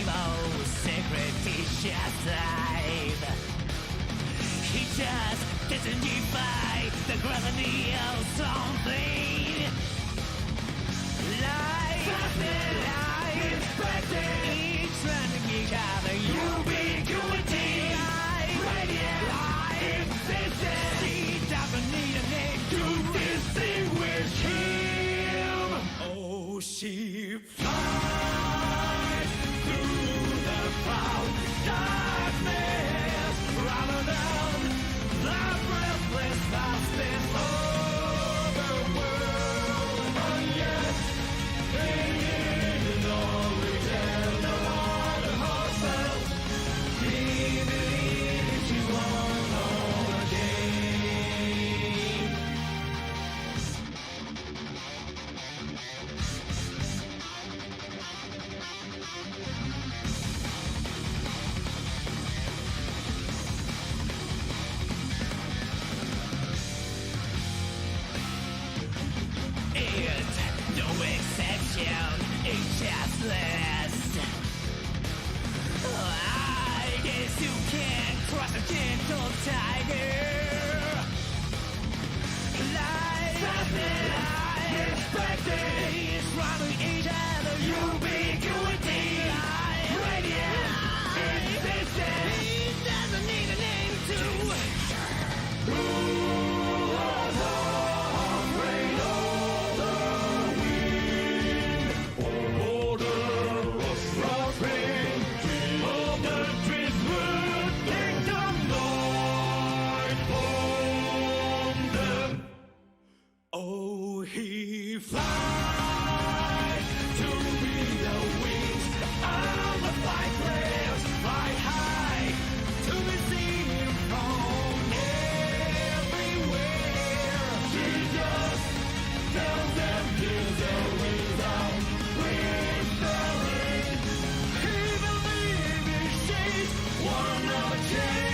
most secretitious time. He just doesn't defy the gravity of something. Life, each running together, ubiquity. Life, he doesn't need a name to distinguish him. Oh, she flies through the proud darkness, rather than the breathless vastness of the world. And yet, in all return, the heart of herself, he believes she's won all again. It's no exception, it's just less. I guess you can't trust a gentle tiger. Life, is running each other, ubiquity. Radiant, existence. He doesn't need a name to rule us all. Reign of the wind, order of spring, of the trees, wood, kingdom, Lord, from them. Oh, he flies to be the wings of the flight flares, fly high to be seen from everywhere. She just tells them here's the wings of whispering. He believes she's one of a chain.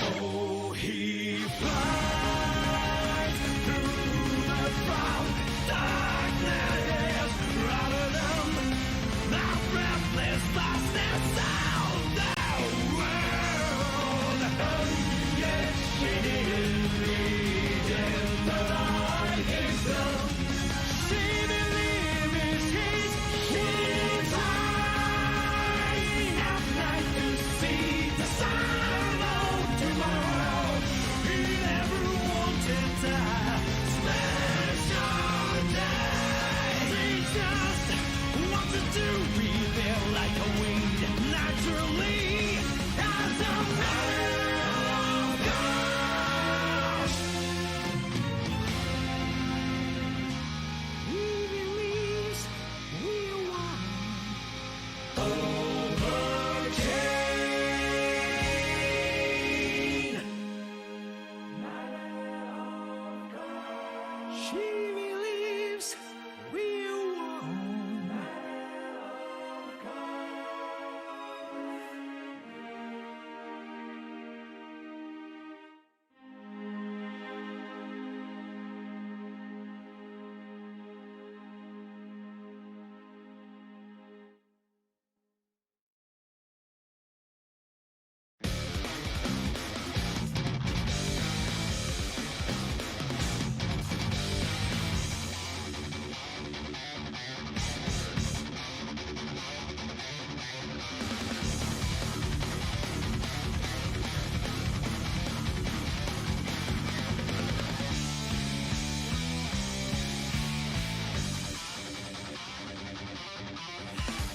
Oh, he flies through the proud darkness, rather than the breathless vastness of the world. And yet she didn't reach into himself. She believes he's trying at night to see the sun of tomorrow. He never wanted a special day. He just wanted to be there like a wind, naturally, as a matter of course. He believes we won overcame. She believes we won.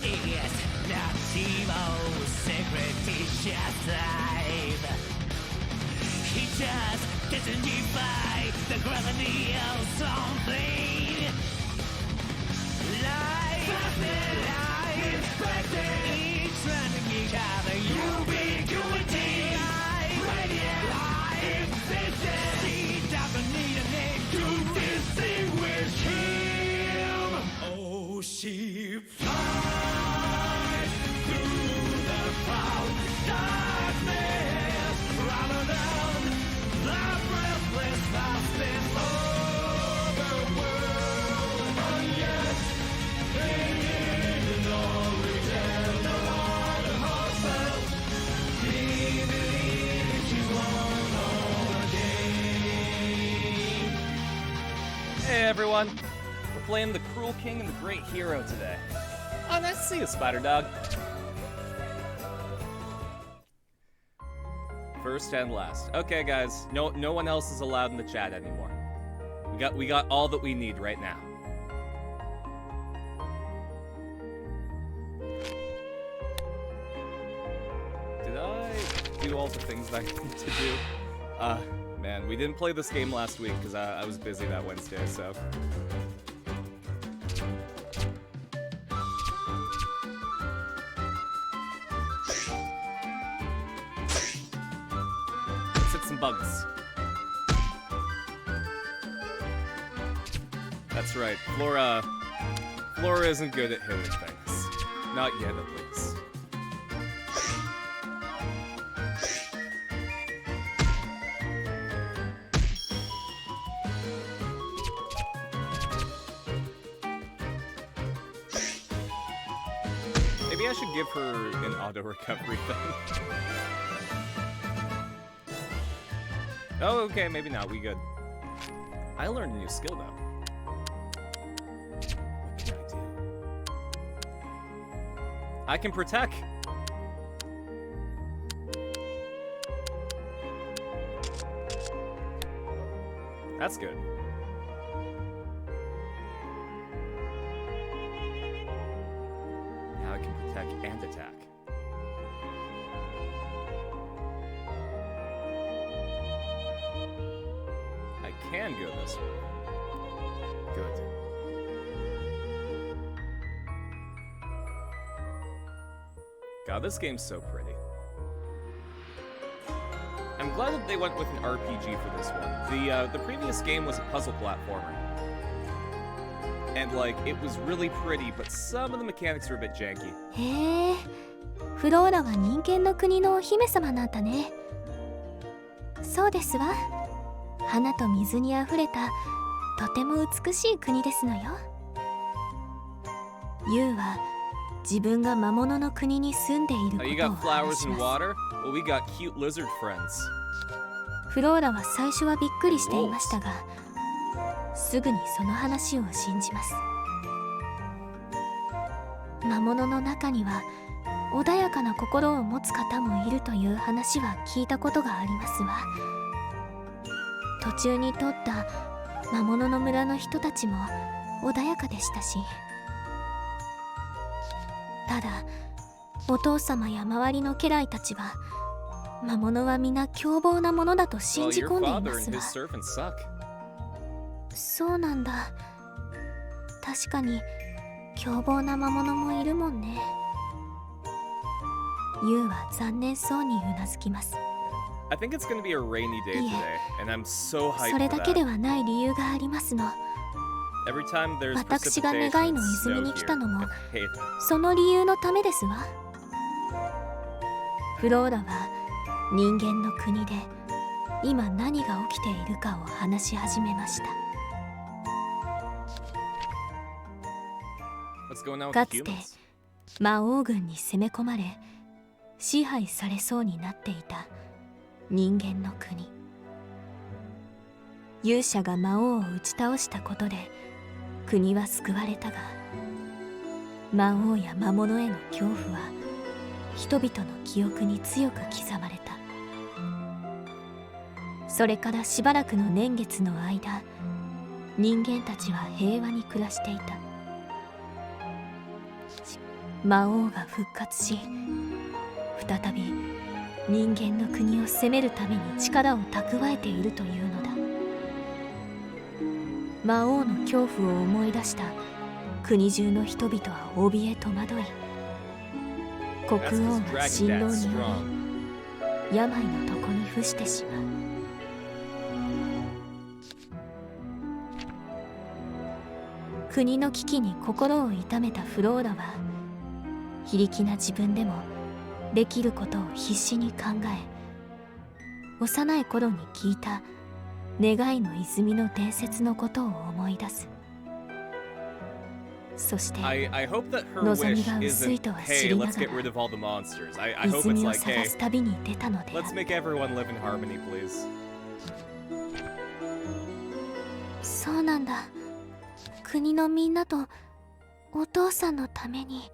It's not the most secretitious time. He just doesn't defy the gravity of something. Life, each stranding each other. Ubiquity, radiant existence. He doesn't need a name to distinguish him. Oh, she flies through the cloud darkness, rather than the breathless vastness of the world. Oh yes, in all return, the Lord herself. He believes she's won again. Hey everyone, we're playing the Cruel King and the Great Hero today. Oh, nice to see you, Spider Dog. First and last. Okay, guys, no one else is allowed in the chat anymore. We got all that we need right now. Did I do all the things that I need to do? Man, we didn't play this game last week because I was busy that Wednesday, so. Let's hit some bugs. That's right, Flora isn't good at hitting things. Not yet, at least. Maybe I should give her an auto recovery thing. Oh, okay, maybe not. We good. I learned a new skill though. What can I do? I can protect. That's good. Now I can protect and attack. I can go this way. Good. God, this game's so pretty. I'm glad that they went with an RPG for this one. The previous game was a puzzle platformer. And like, it was really pretty, but some of the mechanics were a bit janky. へえ、フローラは人間の国のお姫様なんだね。そうですわ。花と水にあふれたとても美しい国ですのよ。ユウは自分が魔物の国に住んでいるこ You とを got 話 flowers し and ます。 water? Well, we got cute lizard friends. フローラは最初はびっくりしていましたが、すぐにその話を信じます。魔物の中には穏やかな心を持つ方もいるという話は聞いたことがありますわ。途中に通った魔物の村の人たちも穏やかでしたし、ただお父様や周りの家来たちは魔物は皆凶暴なものだと信 Well, じ your 込んでい father ま and す his わ。 servants suck. そうなんだ。確かに凶暴な魔物もいるもんね。ユウは残念そうにうなずきます。 I think it's gonna be a rainy day today, and I'm so そ hyped れ for だけで that. はない理由がありますの。 Every time there's 私が precipitation, 願いの it's 泉 snow に来た here. のも I hate it. その理由のためですわ。フローラは人間の国で今何が起きているかを話し始めました。 What's going on with か the つて humans? 魔王軍に攻め込まれ支配されそうになっていた人間の国。勇者が魔王を打ち倒したことで国は救われたが、魔王や魔物への恐怖は人々の記憶に強く刻まれた。それからしばらくの年月の間、人間たちは平和に暮らしていた。魔王が復活し、再び人間の国を攻めるために力を蓄えているというのだ。魔王の恐怖を思い出した国中の人々は怯え戸惑い、国 That's 王 because は Dragon 神道 Dad's によ strong. り病の床に伏してしまう。国の危機に心を痛めたフローラは非力な自分でもできることを必死に考え、幼い頃に聞いた願いの泉の伝説のことを思い出す。そして I hope that her 望み wish が薄い isn't, とは知 hey, りな let's が get rid ら of all the monsters. I hope it's 泉を like, 探 hey, す旅に出たのであ let's る。 make everyone live in harmony, please. そうなんだ。国のみんなとお父さんのために。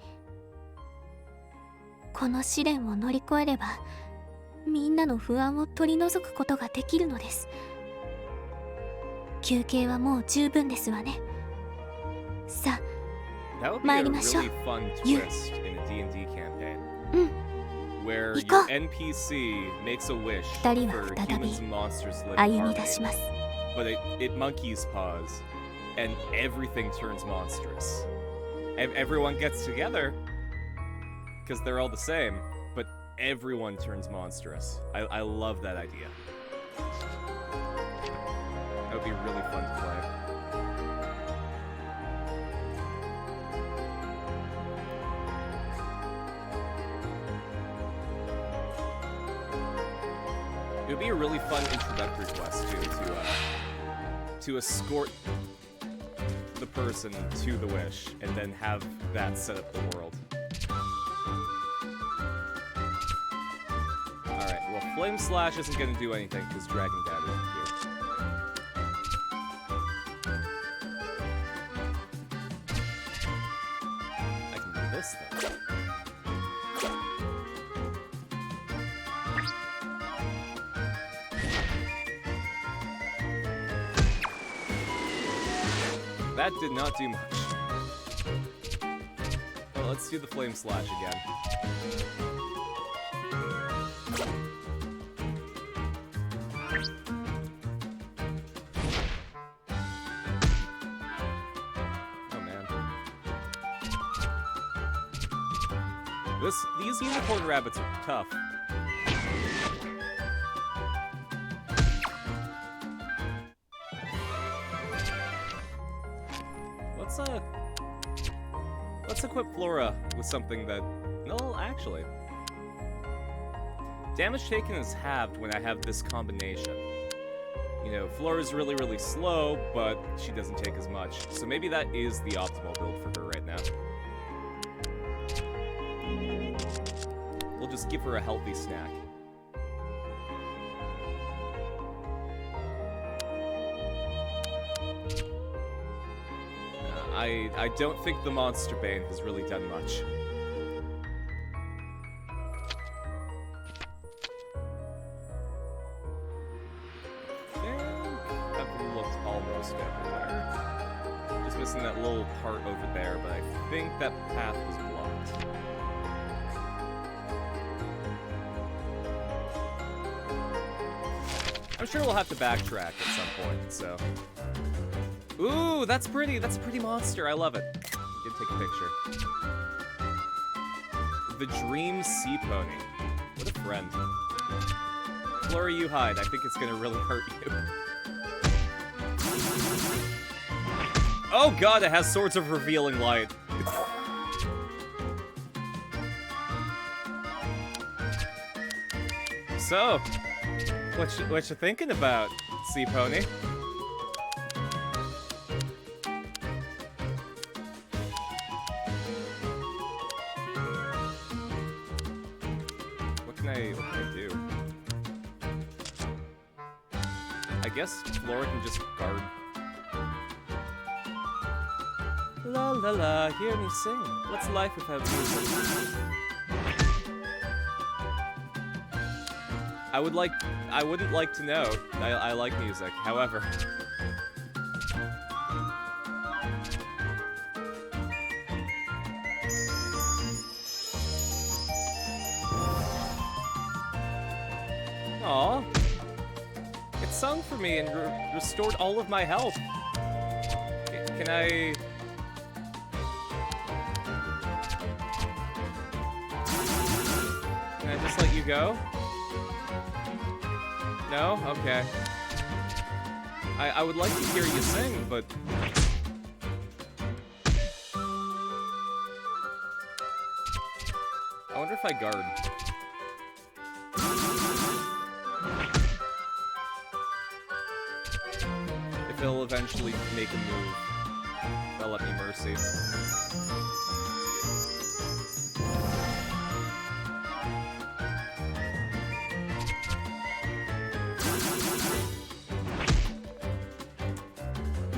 この試練を乗り越えればみんなの不安を取り除くことができるのです。休憩はもう十分ですわね。さあ、 That would be a 参りましょう。 really fun You- twist in a D&D campaign. 行 Where こ your う。 NPC makes a wish 二人は for 再び humans and monsters to live in 歩み harmony. 出します。 But it monkeys paws, and everything turns monstrous. Everyone gets together, because they're all the same, but everyone turns monstrous. I love that idea. That would be really fun to play. It would be a really fun introductory quest too, to escort the person to the wish, and then have that set up the world. Alright, well, Flame Slash isn't gonna do anything because Dragon Dad isn't here. I can do this though. That did not do much. Well, let's do the Flame Slash again. Oh man. These unicorn rabbits are tough. Let's equip Flora with something that... No, actually. Damage taken is halved when I have this combination. You know, Flora's really, really slow, but she doesn't take as much. So maybe that is the optimal build for her right now. We'll just give her a healthy snack. I don't think the Monster Bane has really done much. I've looked almost everywhere. Just missing that little part over there, but I think that path was blocked. I'm sure we'll have to backtrack at some point, so... Ooh, that's pretty. That's a pretty monster. I love it. I'm gonna take a picture. The Dream Sea Pony. What a friend. Flora, you hide. I think it's gonna really hurt you. Oh god, it has Swords of Revealing Light. So, what you thinking about, Sea Pony? What can I do? I guess Flora can just guard. La la la, hear me sing. What's life without music? I wouldn't like to know. I like music, however. Aw. It sung for me and restored all of my health. Can I... you go? No? Okay. I would like to hear you sing, but... I wonder if I guard. If he'll eventually make a move, they'll let me mercy.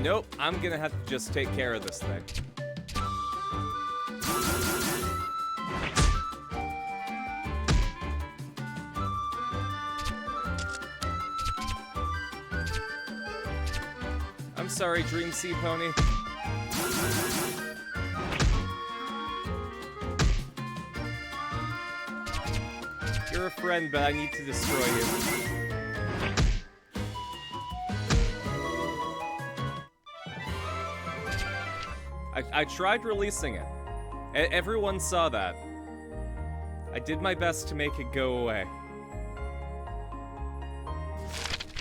Nope, I'm gonna have to just take care of this thing. I'm sorry, Dream Sea Pony. You're a friend, but I need to destroy you. I tried releasing it. Everyone saw that. I did my best to make it go away.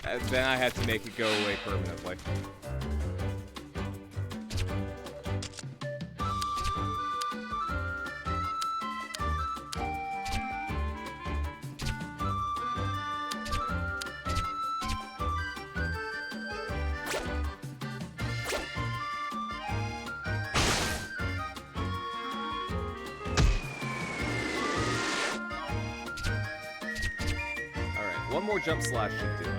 And then I had to make it go away permanently. One more jump slash should do it.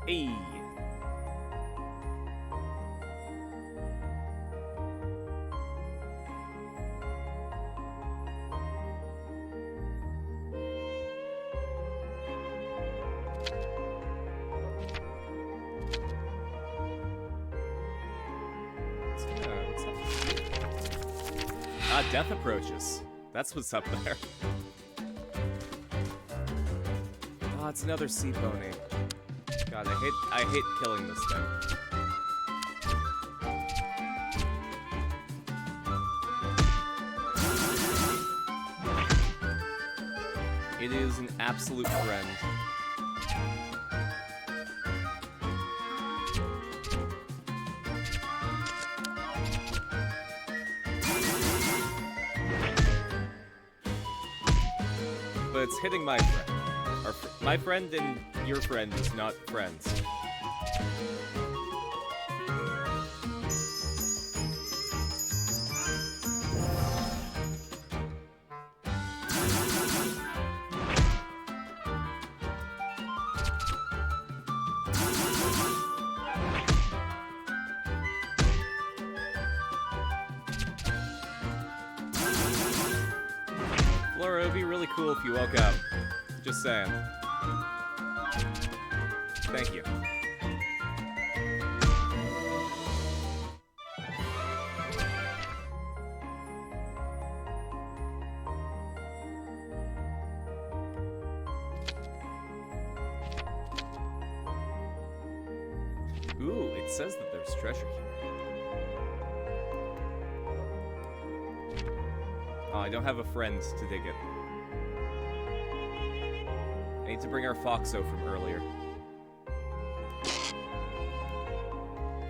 Hey. Death approaches. That's what's up there. Oh, it's another sea pony. God, I hate killing this thing. It is an absolute friend. But it's hitting my friend. My friend and your friend is not friends. Flora, it would be really cool if you woke up. Just saying. Thank you. Ooh, it says that there's treasure here. Oh, I don't have a friend to dig it. I need to bring our Foxo from earlier.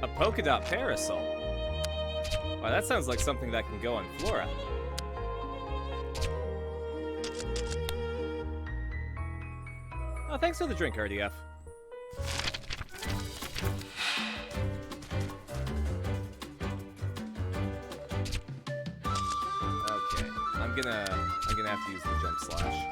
A polka dot parasol. Wow, that sounds like something that can go on Flora. Oh, thanks for the drink, RDF. Okay, I'm gonna have to use the jump slash.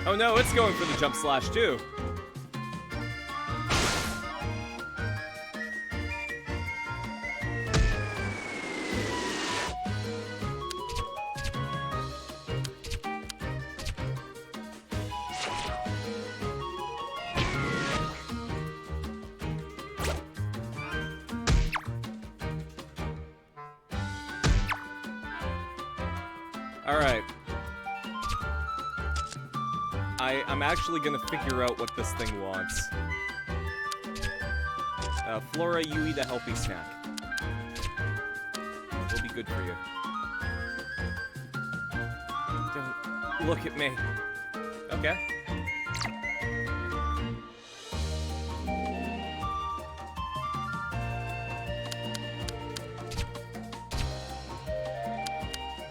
Oh no, it's going for the jump slash too. Alright. I'm actually gonna figure out what this thing wants. Flora, you eat a healthy snack. It'll be good for you. Don't look at me. Okay.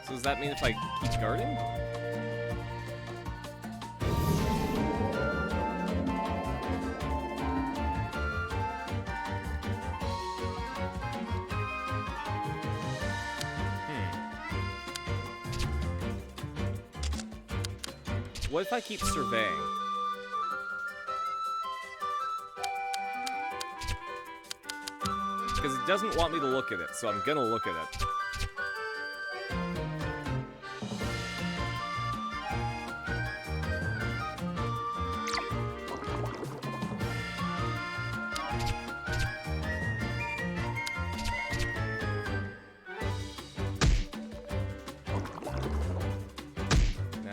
So does that mean if I keep guarding? What if I keep surveying? Because it doesn't want me to look at it, so I'm gonna look at it.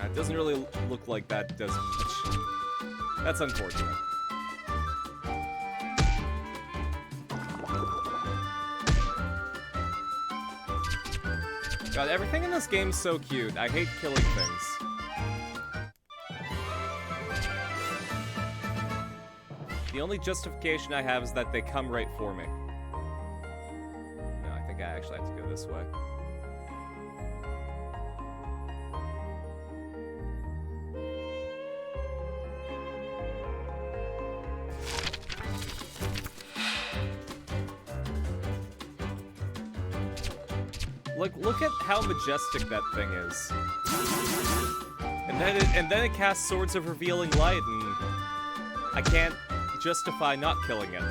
It doesn't really look like that does much. That's unfortunate. God, everything in this game's so cute. I hate killing things. The only justification I have is that they come right for me. No, I think I actually have to go this way. Look at how majestic that thing is. And then it casts Swords of Revealing Light, and I can't justify not killing it.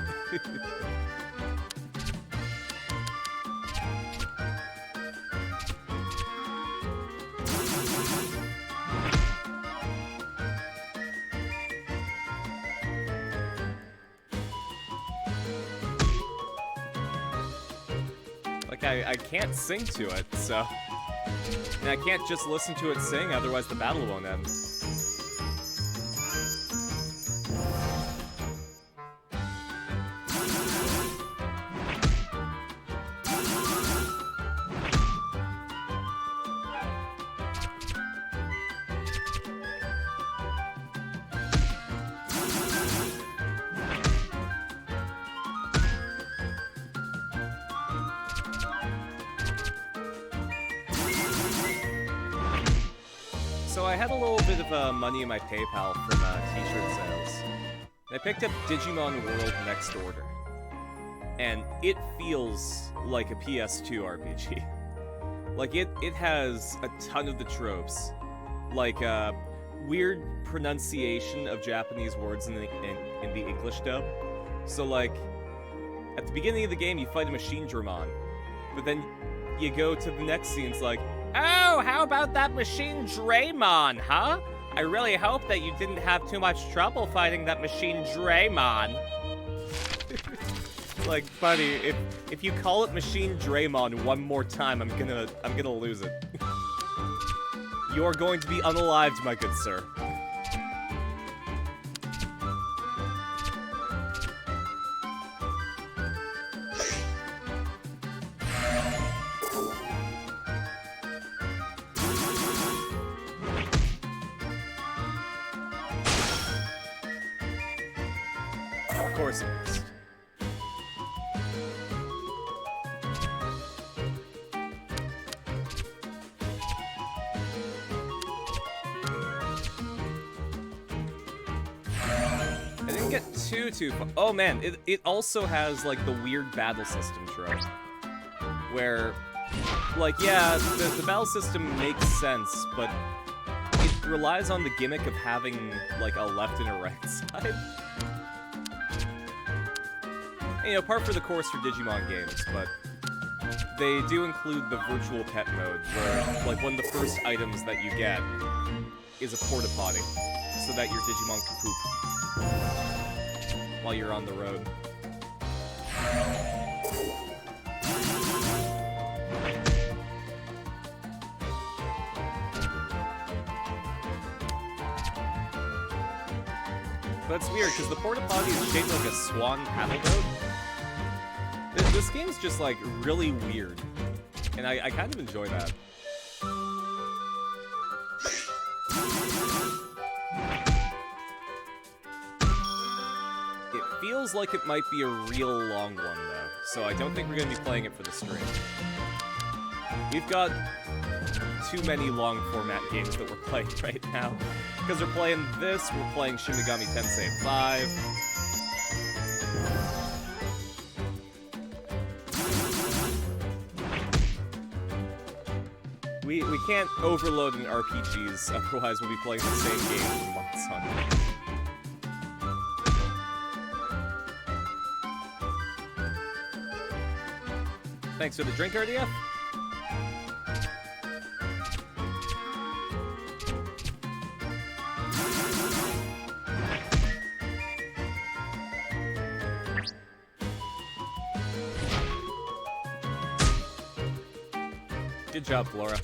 I can't sing to it, so... And I can't just listen to it sing, otherwise the battle won't end. So I had a little bit of money in my PayPal from t-shirt sales. And I picked up Digimon World Next Order. And it feels like a PS2 RPG. Like, it has a ton of the tropes. Like, weird pronunciation of Japanese words in the English dub. So, like, at the beginning of the game, you fight a Machine Dramon. But then you go to the next scene, it's like, oh, how about that Machine Draymon, huh? I really hope that you didn't have too much trouble fighting that Machine Draymon. Like, buddy, if you call it Machine Draymon one more time, I'm gonna lose it. You're going to be unalived, my good sir. Of course it is. I didn't get too far. Oh man, it also has like the weird battle system trope. Where, like, yeah, the battle system makes sense, but it relies on the gimmick of having like a left and a right side. You know, par for the course for Digimon games, but they do include the virtual pet mode, where, like, one of the first items that you get is a porta potty, so that your Digimon can poop while you're on the road. But it's weird, because the porta potty is shaped like a swan paddle boat. This game's just, like, really weird. And I kind of enjoy that. It feels like it might be a real long one, though. So I don't think we're going to be playing it for the stream. We've got too many long format games that we're playing right now. Because we're playing this, we're playing Shin Megami Tensei 5. We can't overload in RPGs, otherwise we'll be playing the same game for months on end. Thanks for the drink, RDF. Good job, Flora.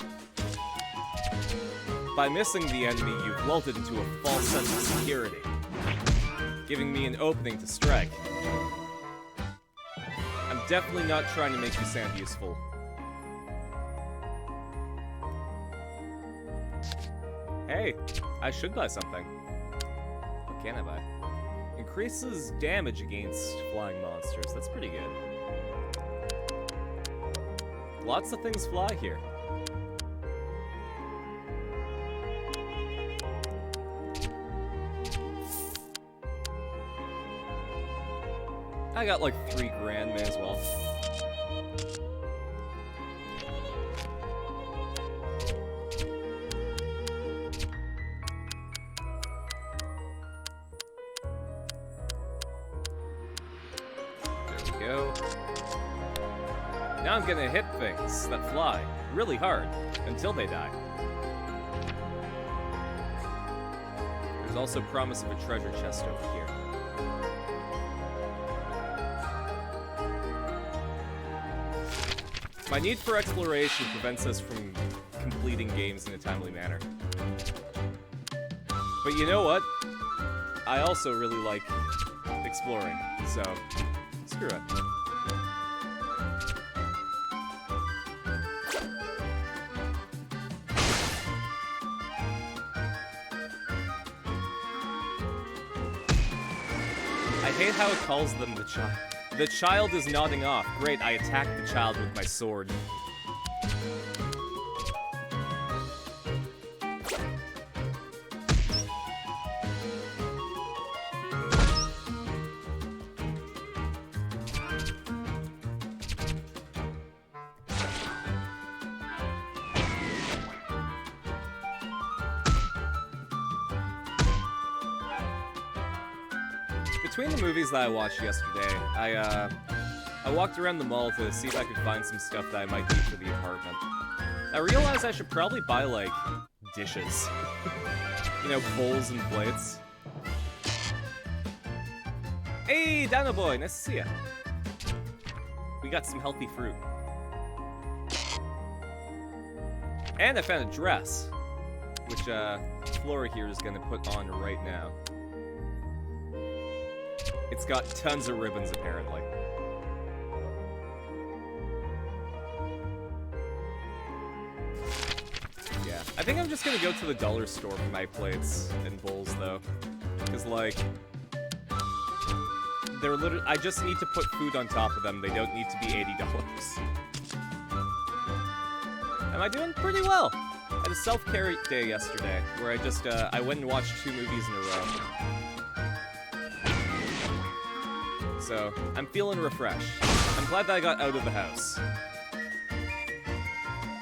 By missing the enemy, you've lulled it into a false sense of security, giving me an opening to strike. I'm definitely not trying to make you sound useful. Hey, I should buy something. What can I buy? Increases damage against flying monsters. That's pretty good. Lots of things fly here. I got like $3 grand, may as well. There we go. Now I'm gonna hit things that fly really hard until they die. There's also promise of a treasure chest over here. My need for exploration prevents us from completing games in a timely manner. But you know what? I also really like exploring, so screw it. I hate how it calls them the child. The child is nodding off. Great, I attacked the child with my sword. Between the movies that I watched yesterday, I walked around the mall to see if I could find some stuff that I might need for the apartment. I realized I should probably buy, like, dishes. You know, bowls and plates. Hey, Dino Boy, nice to see ya. We got some healthy fruit. And I found a dress, which, Flora here is gonna put on right now. It's got tons of ribbons, apparently. Yeah, I think I'm just gonna go to the dollar store for my plates and bowls, though. Because, like, they're literally... I just need to put food on top of them. They don't need to be $80. Am I doing pretty well? I had a self-care day yesterday, where I just, I went and watched 2 movies in a row. So, I'm feeling refreshed. I'm glad that I got out of the house.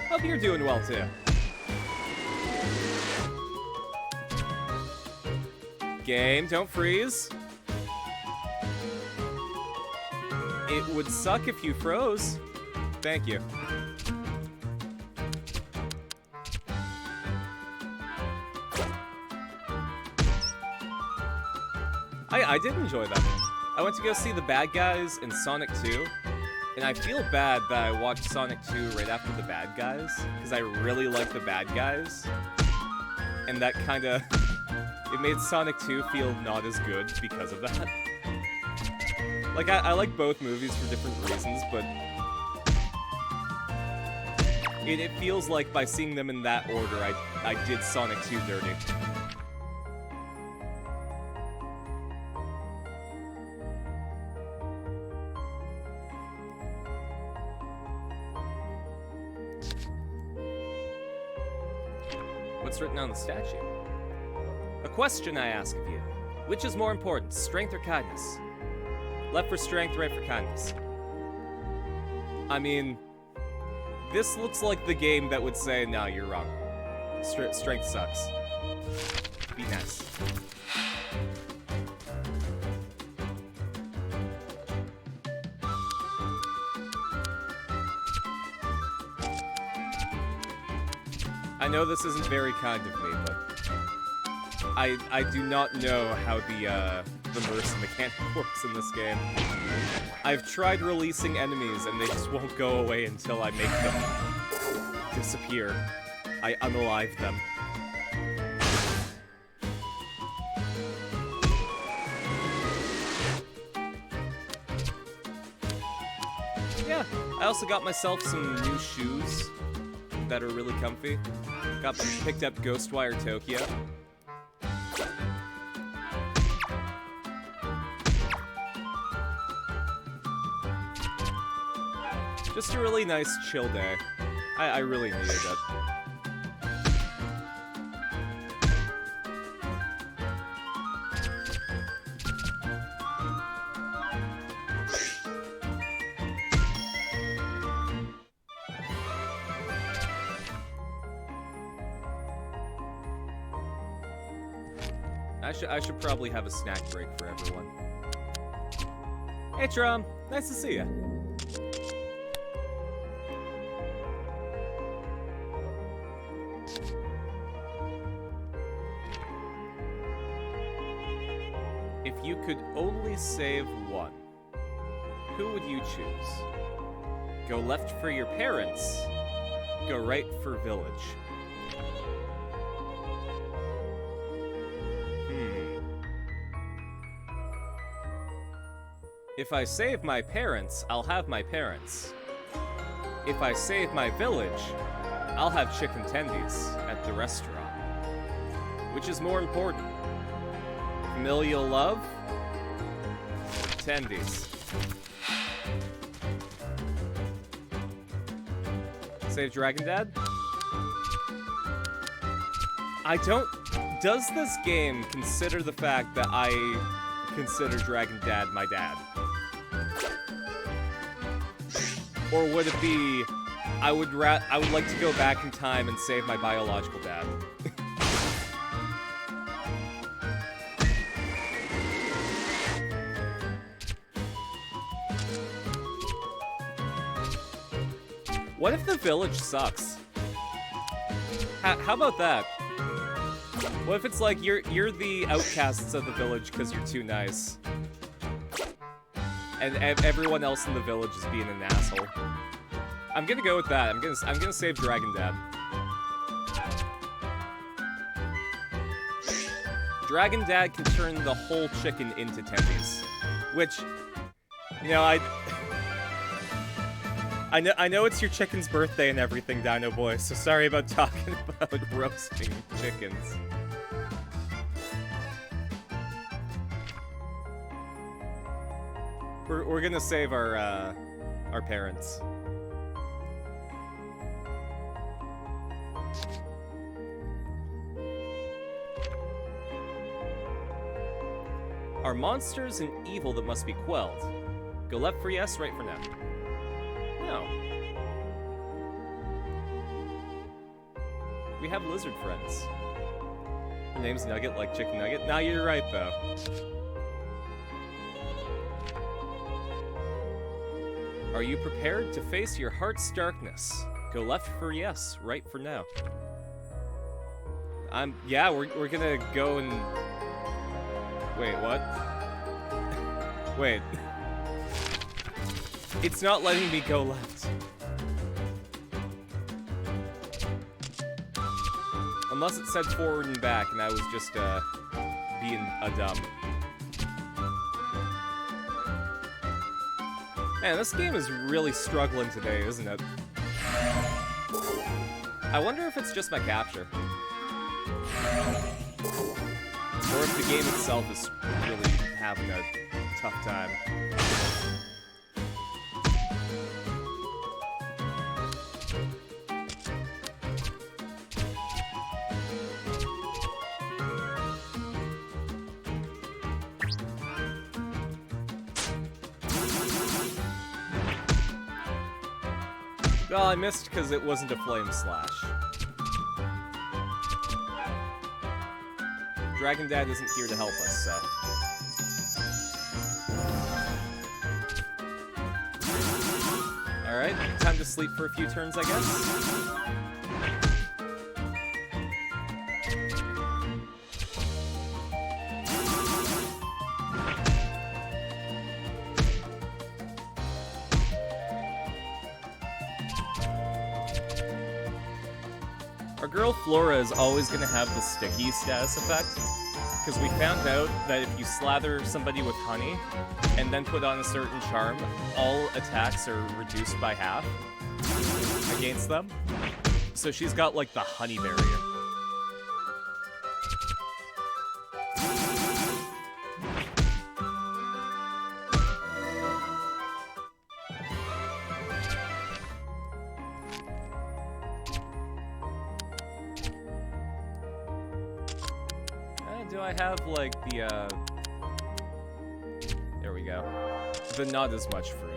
Hope you're doing well, too. Game, don't freeze. It would suck if you froze. Thank you. I did enjoy that. I went to go see The Bad Guys in Sonic 2, and I feel bad that I watched Sonic 2 right after The Bad Guys, because I really like The Bad Guys, and that kinda it made Sonic 2 feel not as good because of that. Like, I like both movies for different reasons, but it feels like by seeing them in that order, I did Sonic 2 dirty. What's written on the statue? A question I ask of you. Which is more important, strength or kindness? Left for strength, right for kindness. I mean, this looks like the game that would say, no, you're wrong. Strength sucks. Be nice. I know this isn't very kind of me, but I do not know how the Mercy mechanic works in this game. I've tried releasing enemies and they just won't go away until I make them disappear. I unalive them. Yeah, I also got myself some new shoes that are really comfy. Picked up Ghostwire Tokyo. Just a really nice chill day. I really needed it. I should probably have a snack break for everyone. Hey Trom, nice to see you. If you could only save one, who would you choose? Go left for your parents, go right for village. If I save my parents, I'll have my parents. If I save my village, I'll have chicken tendies at the restaurant. Which is more important? Familial love? Or tendies? Save Dragon Dad? I don't... Does this game consider the fact that I consider Dragon Dad my dad? Or would it be, I would like to go back in time and save my biological dad? What if the village sucks? How about that? What if it's like you're the outcasts of the village because you're too nice? And everyone else in the village is being an asshole. I'm gonna go with that. I'm gonna save Dragon Dad. Dragon Dad can turn the whole chicken into tendies, which, you know, I know it's your chicken's birthday and everything, Dino Boy. So sorry about talking about roasting chickens. We're gonna save our parents. Are monsters an evil that must be quelled? Go left for yes, right for no. No. We have lizard friends. Her name's Nugget, like Chicken Nugget. Nah, you're right, though. Are you prepared to face your heart's darkness? Go left for yes, right for no. Yeah, we're gonna go and... Wait, what? Wait. It's not letting me go left. I'm Unless it said forward and back, and I was just, being a dumb. Man, this game is really struggling today, isn't it? I wonder if it's just my capture. Or if the game itself is really having a tough time. Well, I missed because it wasn't a flame slash. Dragon Dad isn't here to help us, so... Alright, time to sleep for a few turns, I guess. Our girl Flora is always going to have the sticky status effect, because we found out that if you slather somebody with honey and then put on a certain charm, all attacks are reduced by half against them. So she's got like the honey barrier. Do I have, like, the, there we go. The not as much fruit.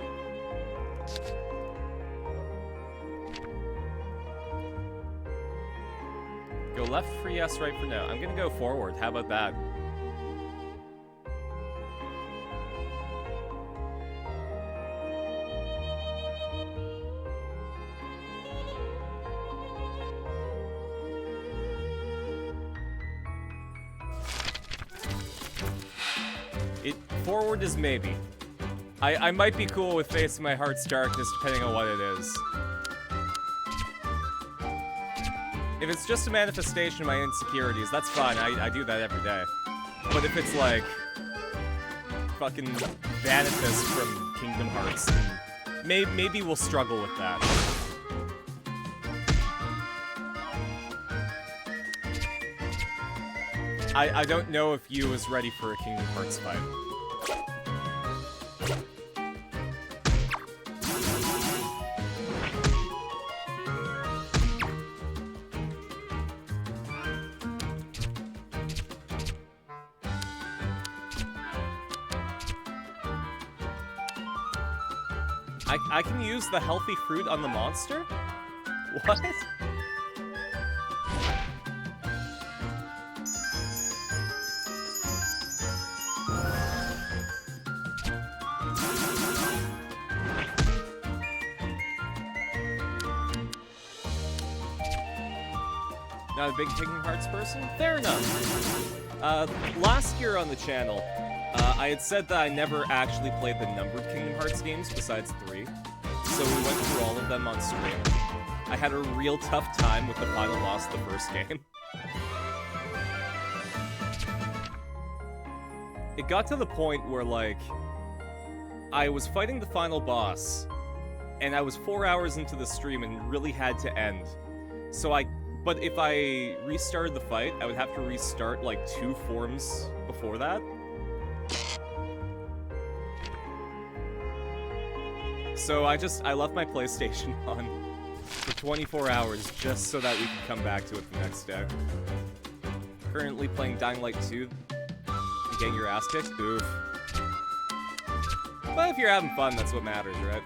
Go left for yes, right for no. I'm gonna go forward. How about that? Forward is maybe. I might be cool with facing my heart's darkness depending on what it is. If it's just a manifestation of my insecurities, that's fine. I do that every day. But if it's like fucking Vanitas from Kingdom Hearts, maybe we'll struggle with that. I don't know if you is ready for a Kingdom Hearts fight. I can use the healthy fruit on the monster? What? Not a big Kingdom Hearts person? Fair enough. Last year on the channel, I had said that I never actually played the numbered Kingdom Hearts games besides 3, so we went through all of them on stream. I had a real tough time with the final boss of the first game. It got to the point where, like, I was fighting the final boss, and I was 4 hours into the stream and really had to end. But if I restarted the fight, I would have to restart, like, 2 forms before that. So I left my PlayStation on for 24 hours just so that we could come back to it the next day. Currently playing Dying Light 2 and getting your ass kicked? Oof. But if you're having fun, that's what matters, right?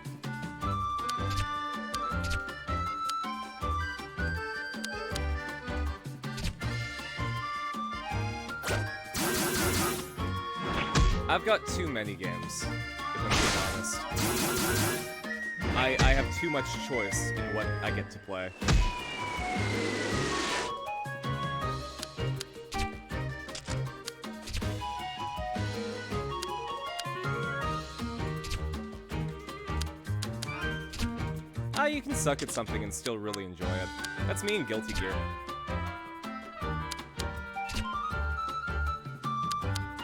I've got too many games, if I'm being honest. I have too much choice in what I get to play. You can suck at something and still really enjoy it. That's me in Guilty Gear.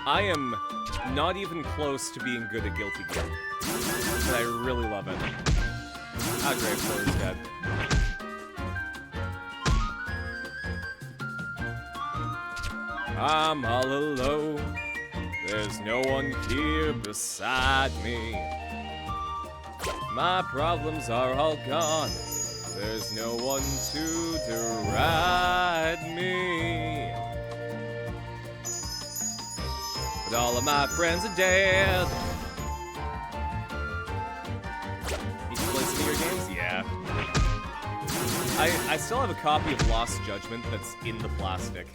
I am not even close to being good at Guilty Gear. But I really love it. Ah, Graveflower is dead. I'm all alone. There's no one here beside me. My problems are all gone. There's no one to deride me. But all of my friends are dead. You can play some of your games? Yeah. I still have a copy of Lost Judgment that's in the plastic.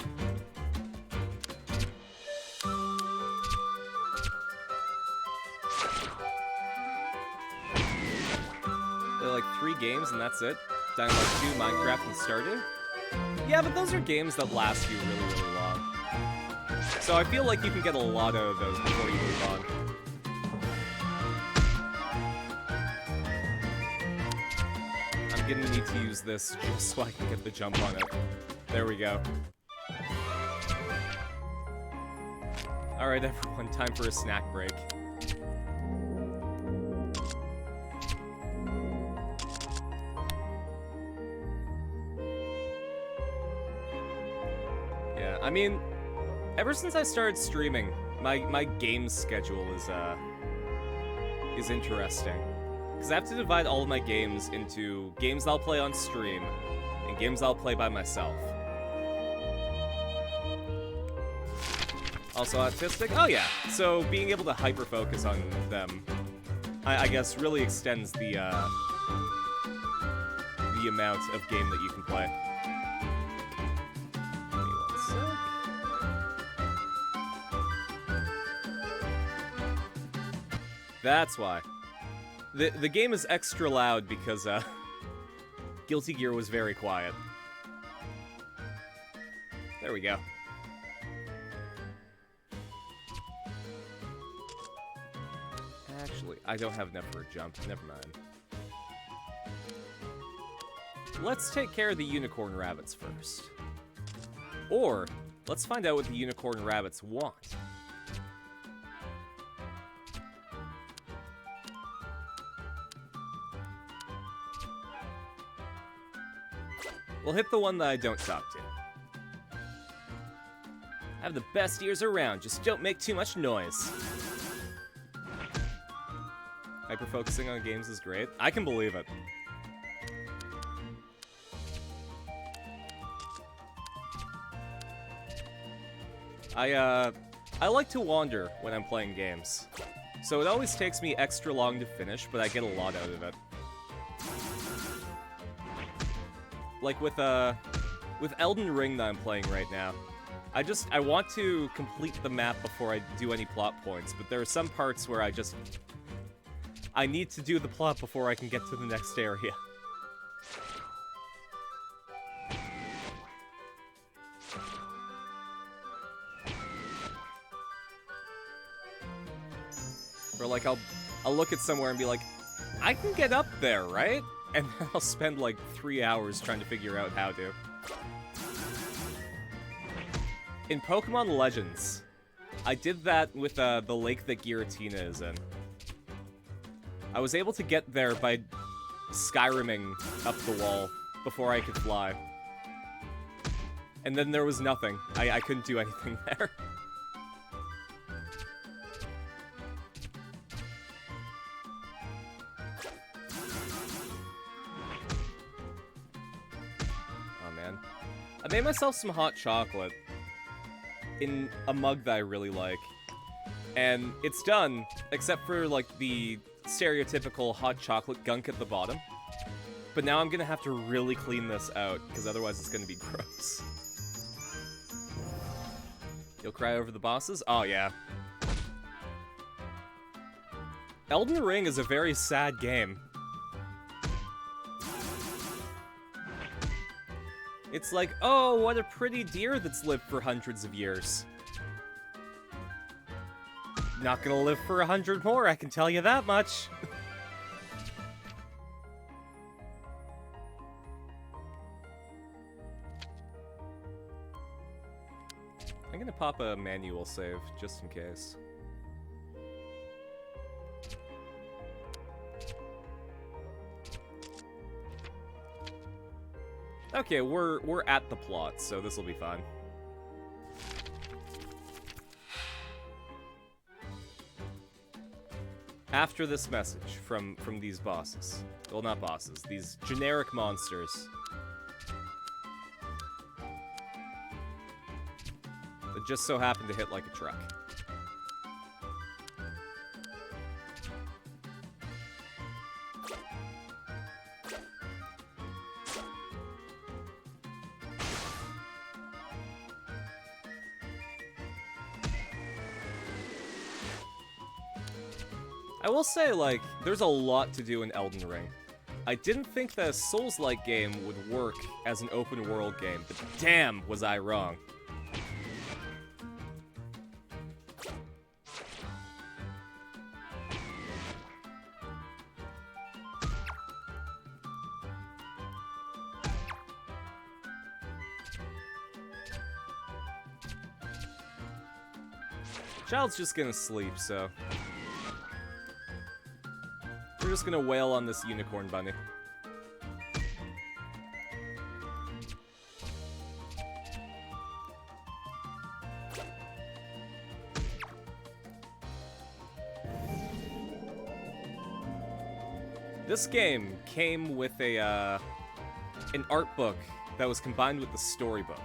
They're like 3 games and that's it. Dying Light 2, Minecraft, and Stardew. Yeah, but those are games that last you really, really long. So I feel like you can get a lot out of those before you move on. I'm gonna need to use this just so I can get the jump on it. There we go. Alright everyone, time for a snack break. Yeah, I mean, ever since I started streaming, my game schedule is interesting. Because I have to divide all of my games into games I'll play on stream and games I'll play by myself. Also autistic? Oh yeah. So being able to hyper-focus on them, I guess, really extends the amount of game that you can play. Give me 1 sec. That's why. The game is extra loud because Guilty Gear was very quiet. There we go. Actually, I don't have enough for a jump. Never mind. Let's take care of the unicorn rabbits first. Or, let's find out what the unicorn rabbits want. We'll hit the one that I don't talk to. I have the best ears around, just don't make too much noise. Hyper-focusing on games is great. I can believe it. I like to wander when I'm playing games. So it always takes me extra long to finish, but I get a lot out of it. Like with Elden Ring that I'm playing right now. I want to complete the map before I do any plot points, but there are some parts where I need to do the plot before I can get to the next area. Or like I'll look at somewhere and be like, I can get up there, right? And then I'll spend like 3 hours trying to figure out how to. In Pokemon Legends, I did that with the lake that Giratina is in. I was able to get there by Skyriming up the wall before I could fly. And then there was nothing. I couldn't do anything there. Oh man. I made myself some hot chocolate in a mug that I really like. And it's done, except for like the stereotypical hot chocolate gunk at the bottom. But now I'm gonna have to really clean this out, because otherwise it's gonna be gross. You'll cry over the bosses? Oh yeah. Elden Ring is a very sad game. It's like, oh, what a pretty deer that's lived for hundreds of years. Not gonna live for 100 more, I can tell you that much. I'm gonna pop a manual save, just in case. Okay, we're at the plot, so this will be fine. After this message from these bosses, well, not bosses, these generic monsters that just so happen to hit like a truck. I will say, like, there's a lot to do in Elden Ring. I didn't think that a Souls-like game would work as an open-world game, but damn was I wrong. Child's just gonna sleep, so... we're just gonna wail on this unicorn bunny. This game came with a an art book that was combined with the storybook.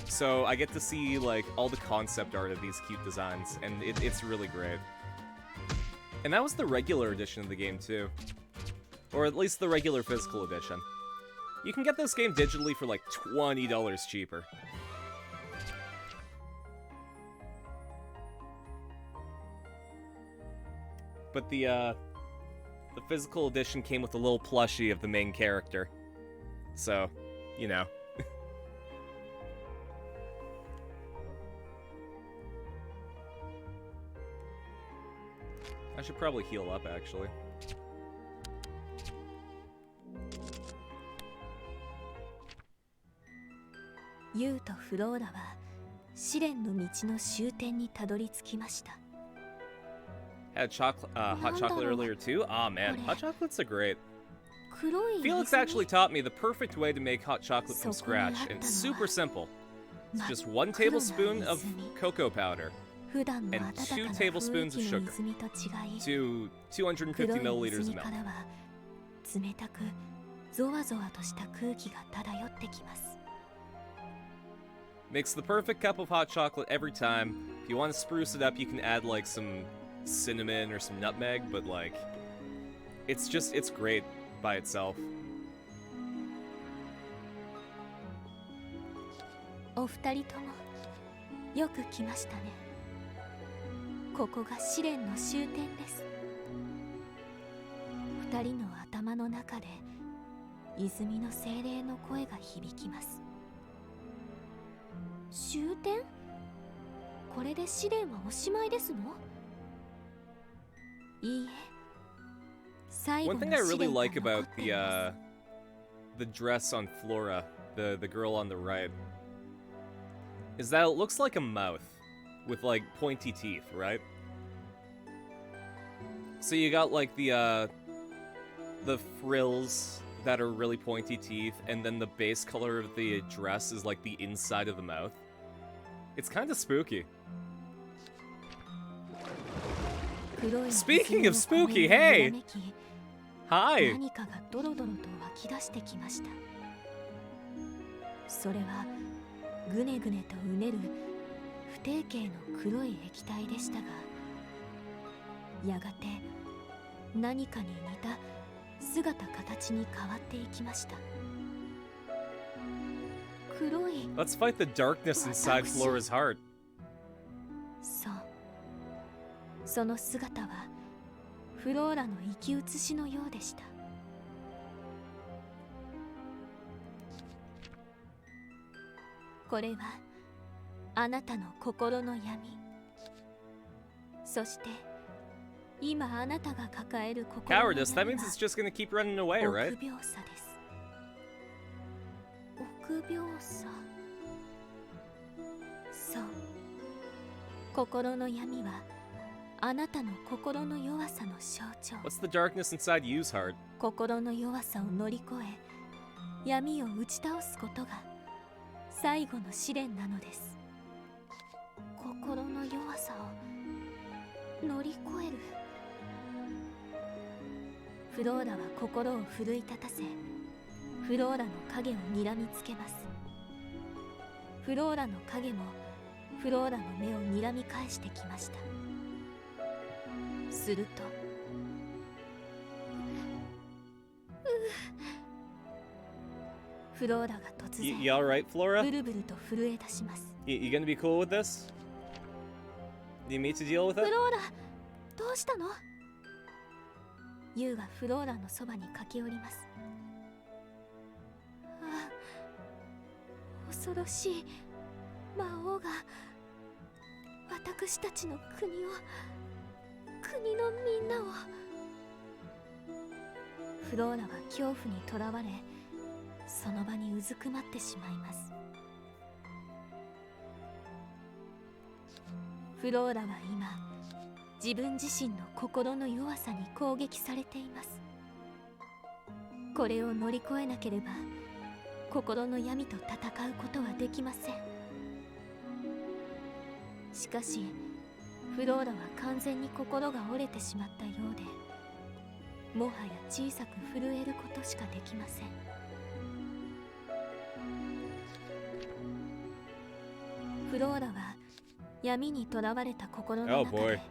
So I get to see like all the concept art of these cute designs, and it's really great. And that was the regular edition of the game too. Or at least the regular physical edition. You can get this game digitally for like $20 cheaper. But the physical edition came with a little plushie of the main character. So, you know. I should probably heal up, actually. Yuとフローラは試練の道の終点にたどり着きました。 Had hot chocolate earlier too? Aw, man, hot chocolates are great. 黒い Felix 泉 actually taught me the perfect way to make hot chocolate from scratch, and it's super simple. It's just 1 tablespoon of cocoa powder 普段の and 温か 2 な雰囲 tablespoons 気 of の sugar 泉と違い、 to 250黒い milliliters 泉 of か milk. らは冷たくゾワゾワとした空気が漂ってきます。 Makes the perfect cup of hot chocolate every time. If you want to spruce it up, you can add like some cinnamon or some nutmeg, but like, it's great by itself. お二人ともよく来ましたね。ここが試練の終点です。二人の頭の中で泉の精霊の声が響きます。終点？これで試練はおしまいですの？いいえ。最後 One の thing I 試 really 練が like 残 about っています。 the dress on Flora, the girl on the right, is that it looks like a mouth with like pointy teeth, right? So you got like the frills that are really pointy teeth, and then the base color of the dress is like the inside of the mouth. It's kind of spooky. 黒い Speaking of 水の spooky, 湖に hey! 揺らめき Hi! 何かがドロドロと湧き出してきました。それはぐねぐねとうねる不定形の黒い液体でしたが、やがて何かに似た姿形に変わっていきました。黒い Let's fight the darkness inside Flora's heart. そう、その姿はフローラの生き写しのようでした。これはあなたの心の闇、そして今あなたが抱える心の Cowardice, that 闇 means は it's just gonna keep running away, 臆 right? 病さです。臆病さ。そ心の闇はあなたの心の弱さの象徴。 What's the darkness inside you's heart? 心の弱さを乗り越え闇を打ち倒すことが最後の試練なのです。心の弱さを乗り越える。フローラは心を奮い立たせフローラの影を睨みつけます。フローラの影もフローラの目を睨み返してきました。するとフローラが突 You 然 alright, ブ Flora? ルブルと震え出します。 You gonna be cool with this? Do you need to deal with フ it? ローラ、どうしたの？ユウはフローラのそばに駆け寄ります。ああ、恐ろしい魔王が私たちの国のみんなを。フローラは恐怖にとらわれその場にうずくまってしまいます。フローラは今自分自身の心の弱さに攻撃されています。これを乗り越えなければ心の闇と戦うことはできません。しかしフローラは完全に心が折れてしまったようでもはや小さく震えることしかできません。フローラは闇にとらわれた心の Oh 中 boy. で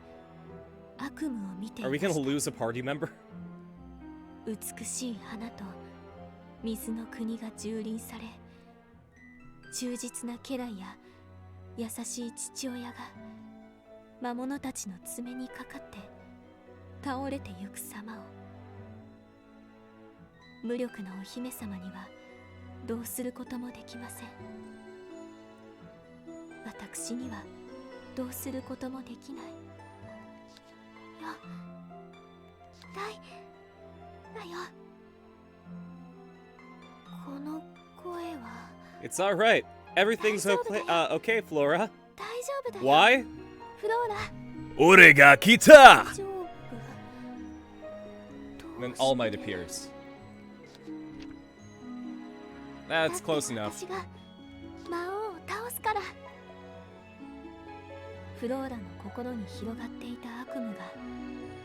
悪夢を見てい Are ま we した。 gonna lose a party member? 美しい花と水の国が蹂躙され忠実な家来や優しい父親が魔物たちの爪にかかって倒れてゆく様を。無力なお姫様にはどうすることもできません。私にはどうすることもできない。だよ。この声は It's alright. Everything's okay, okay, Flora. 大丈夫だよ。 Why? フローラ、 Orega 大 kita! 丈夫。 Then All Might appears. That's close enough. 私が魔王を倒すから。フローラの心に広がっていた悪夢が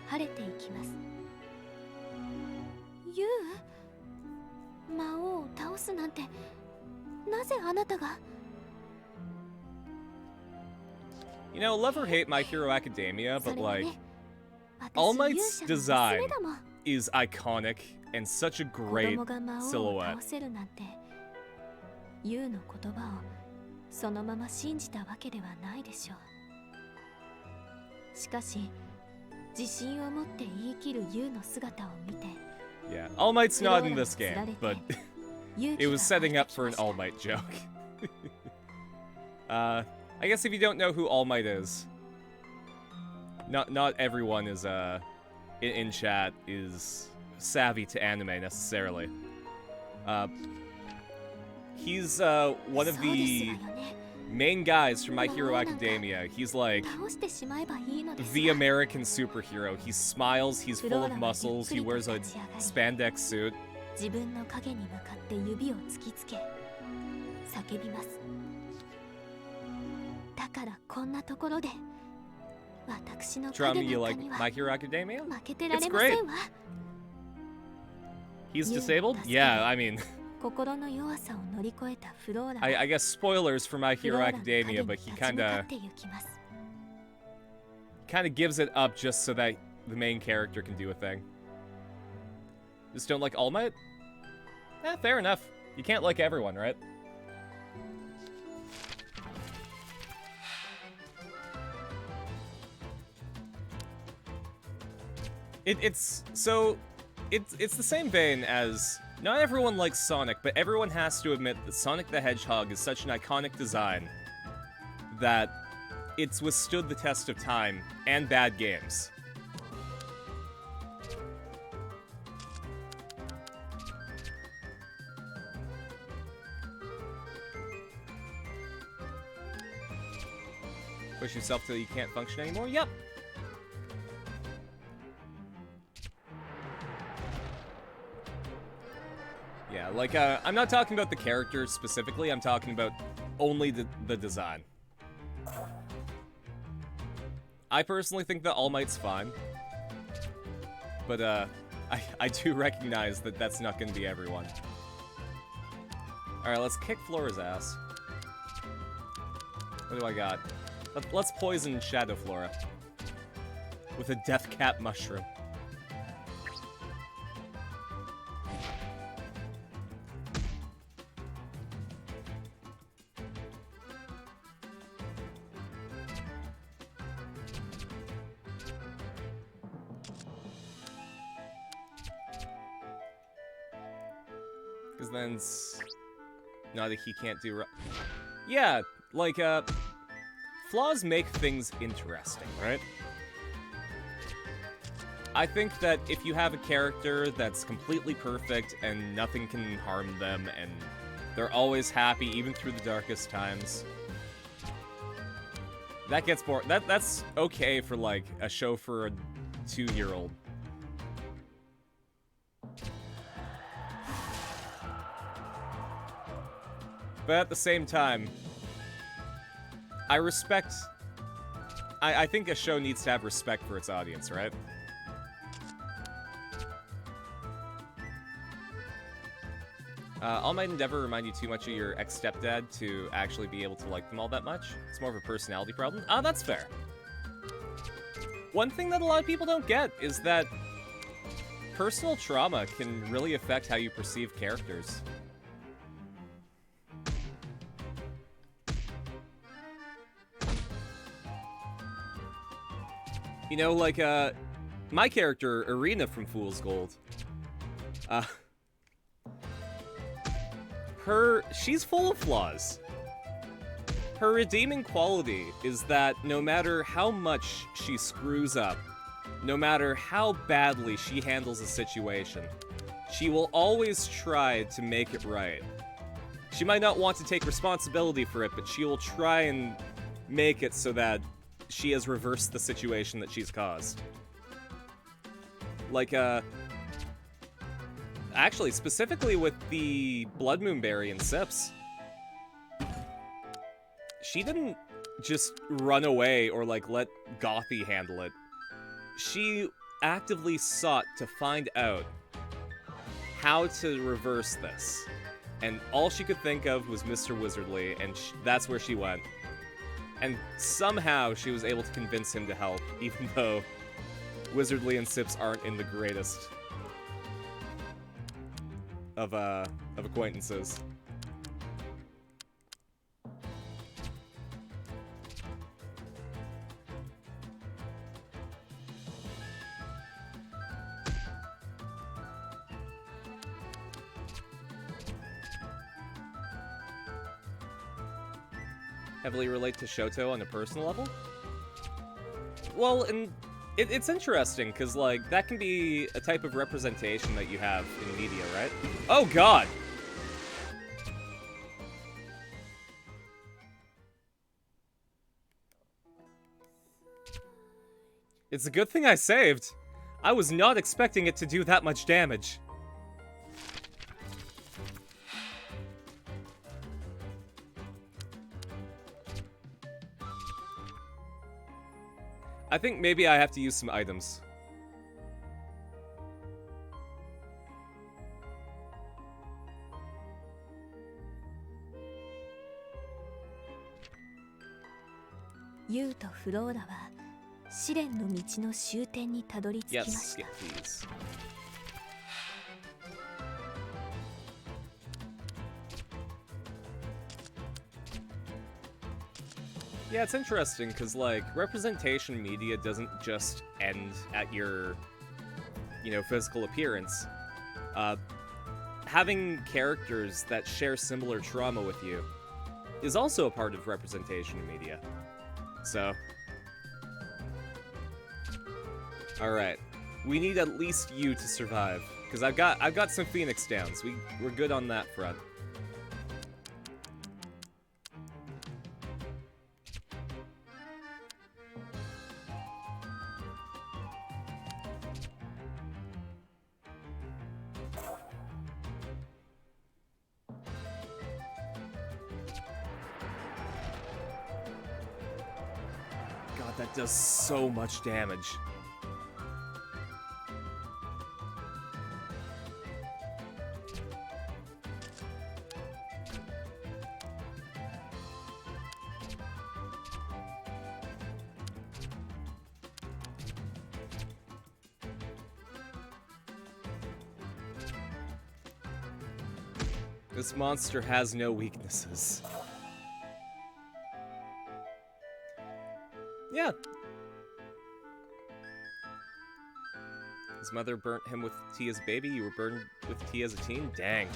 晴れていきます。ユウ、魔王を倒すなんてなぜあなたが。 You know, love or hate My Hero Academia, そ but れは like, ね、 All 私 Might's 勇者の design 娘だもん。 is iconic and such a 子 great 供が魔王を silhouette. 倒せるなんてユウの言葉をそのまま信じたわけではないでしょう。しかし自信を持って言い切るユウの姿を見て Yeah, All Might's not in this game, but 勇 it 気が was 湧い setting て up き for ま an した。 All Might joke. I guess if you don't know who All Might is, not everyone is in chat is savvy to anime necessarily. He's one of そうですわ the よね。 main guys from My Hero Academia. He's like 倒してしまえばいいのです the が American superhero. He smiles, he's full of muscles, he wears a spandex suit. 自分の影に向かって指を突きつけ叫びます。だからこんなところで私の Trauma, 影 you なんか like には My Hero Academia? 負けてられ It's ませ great. んわ。 He's Yeah, disabled? that's Yeah, good. I mean, 心の弱さを乗り越えたフローラ I guess spoilers for My フロ Hero ーラの影 Academia, に but 立 he ち向か kinda ってゆきます。 gives it up just so that the main character can do a thing. Just don't like All Might? Eh, fair enough. You can't like everyone, right? It's the same vein as not everyone likes Sonic, but everyone has to admit that Sonic the Hedgehog is such an iconic design that it's withstood the test of time and bad games. Push yourself till you can't function anymore? Yep. Yeah, like, I'm not talking about the character specifically, I'm talking about only the design. I personally think that All Might's fine. But, I do recognize that that's not gonna be everyone. Alright, let's kick Flora's ass. What do I got? Let's poison Shadow Flora. With a Death Cap Mushroom. Because then not that he can't do... Yeah, like, flaws make things interesting, right? I think that if you have a character that's completely perfect and nothing can harm them and they're always happy even through the darkest times, that gets boring. That's okay for, like, a show for a 2-year-old. But at the same time, I respect... I think a show needs to have respect for its audience, right? All Might Endeavor remind you too much of your ex-stepdad to actually be able to like them all that much? It's more of a personality problem? Ah, that's fair. One thing that a lot of people don't get is that personal trauma can really affect how you perceive characters. You know, like, my character, Irina from Fool's Gold, she's full of flaws. Her redeeming quality is that no matter how much she screws up, no matter how badly she handles a situation, she will always try to make it right. She might not want to take responsibility for it, but she will try and make it so that she has reversed the situation that she's caused. Like, actually, specifically with the Blood Moon Berry and Sips, she didn't just run away or, like, let Gothy handle it. She actively sought to find out how to reverse this. And all she could think of was Mr. Wizardly, and that's where she went. And somehow she was able to convince him to help, even though Wizardly and Sips aren't in the greatest of acquaintances. Heavily relate to Shoto on a personal level? Well, and it's interesting, because, like, that can be a type of representation that you have in media, right? Oh, God! It's a good thing I saved. I was not expecting it to do that much damage. I think maybe I have to use some items.ユウとフローラは試練の道の終点にたどり着きま Yes, した yeah, please. Yeah, it's interesting, because, like, representation media doesn't just end at your, you know, physical appearance. Having characters that share similar trauma with you is also a part of representation in media. So... Alright. We need at least you to survive, because I've got some Phoenix Downs. We're good on that front. God, that does so much damage. This monster has no weaknesses. Yeah. His mother burnt him with tea as a baby. You were burned with tea as a teen? Dang.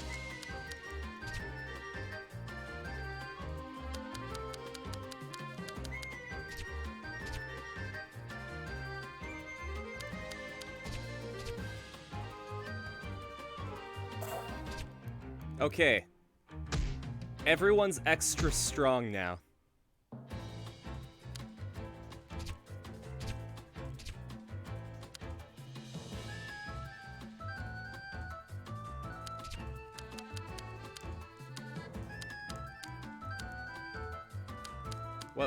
Okay. Everyone's extra strong now.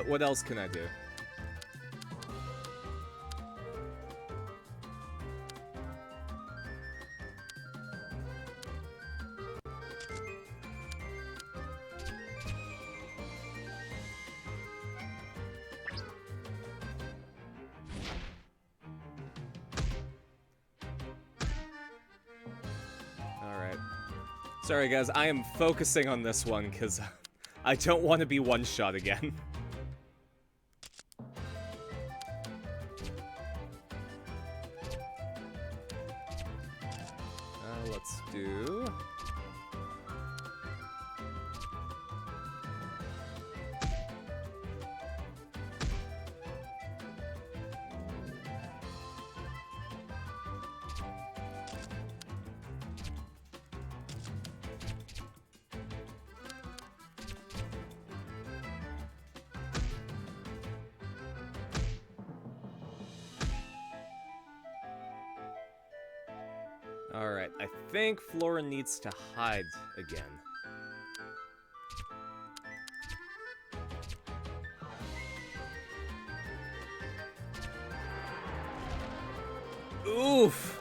What else can I do? Alright. Sorry guys, I am focusing on this one because I don't want to be one-shot again. Let's do... Alright, I think Flora needs to hide again. Oof!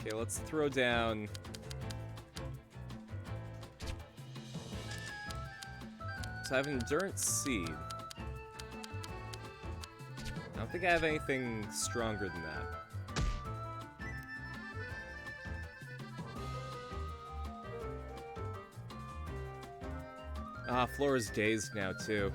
Okay, let's throw down... So I have Endurance Seed. I don't think I have anything stronger than that. Ah, Flora's dazed now, too.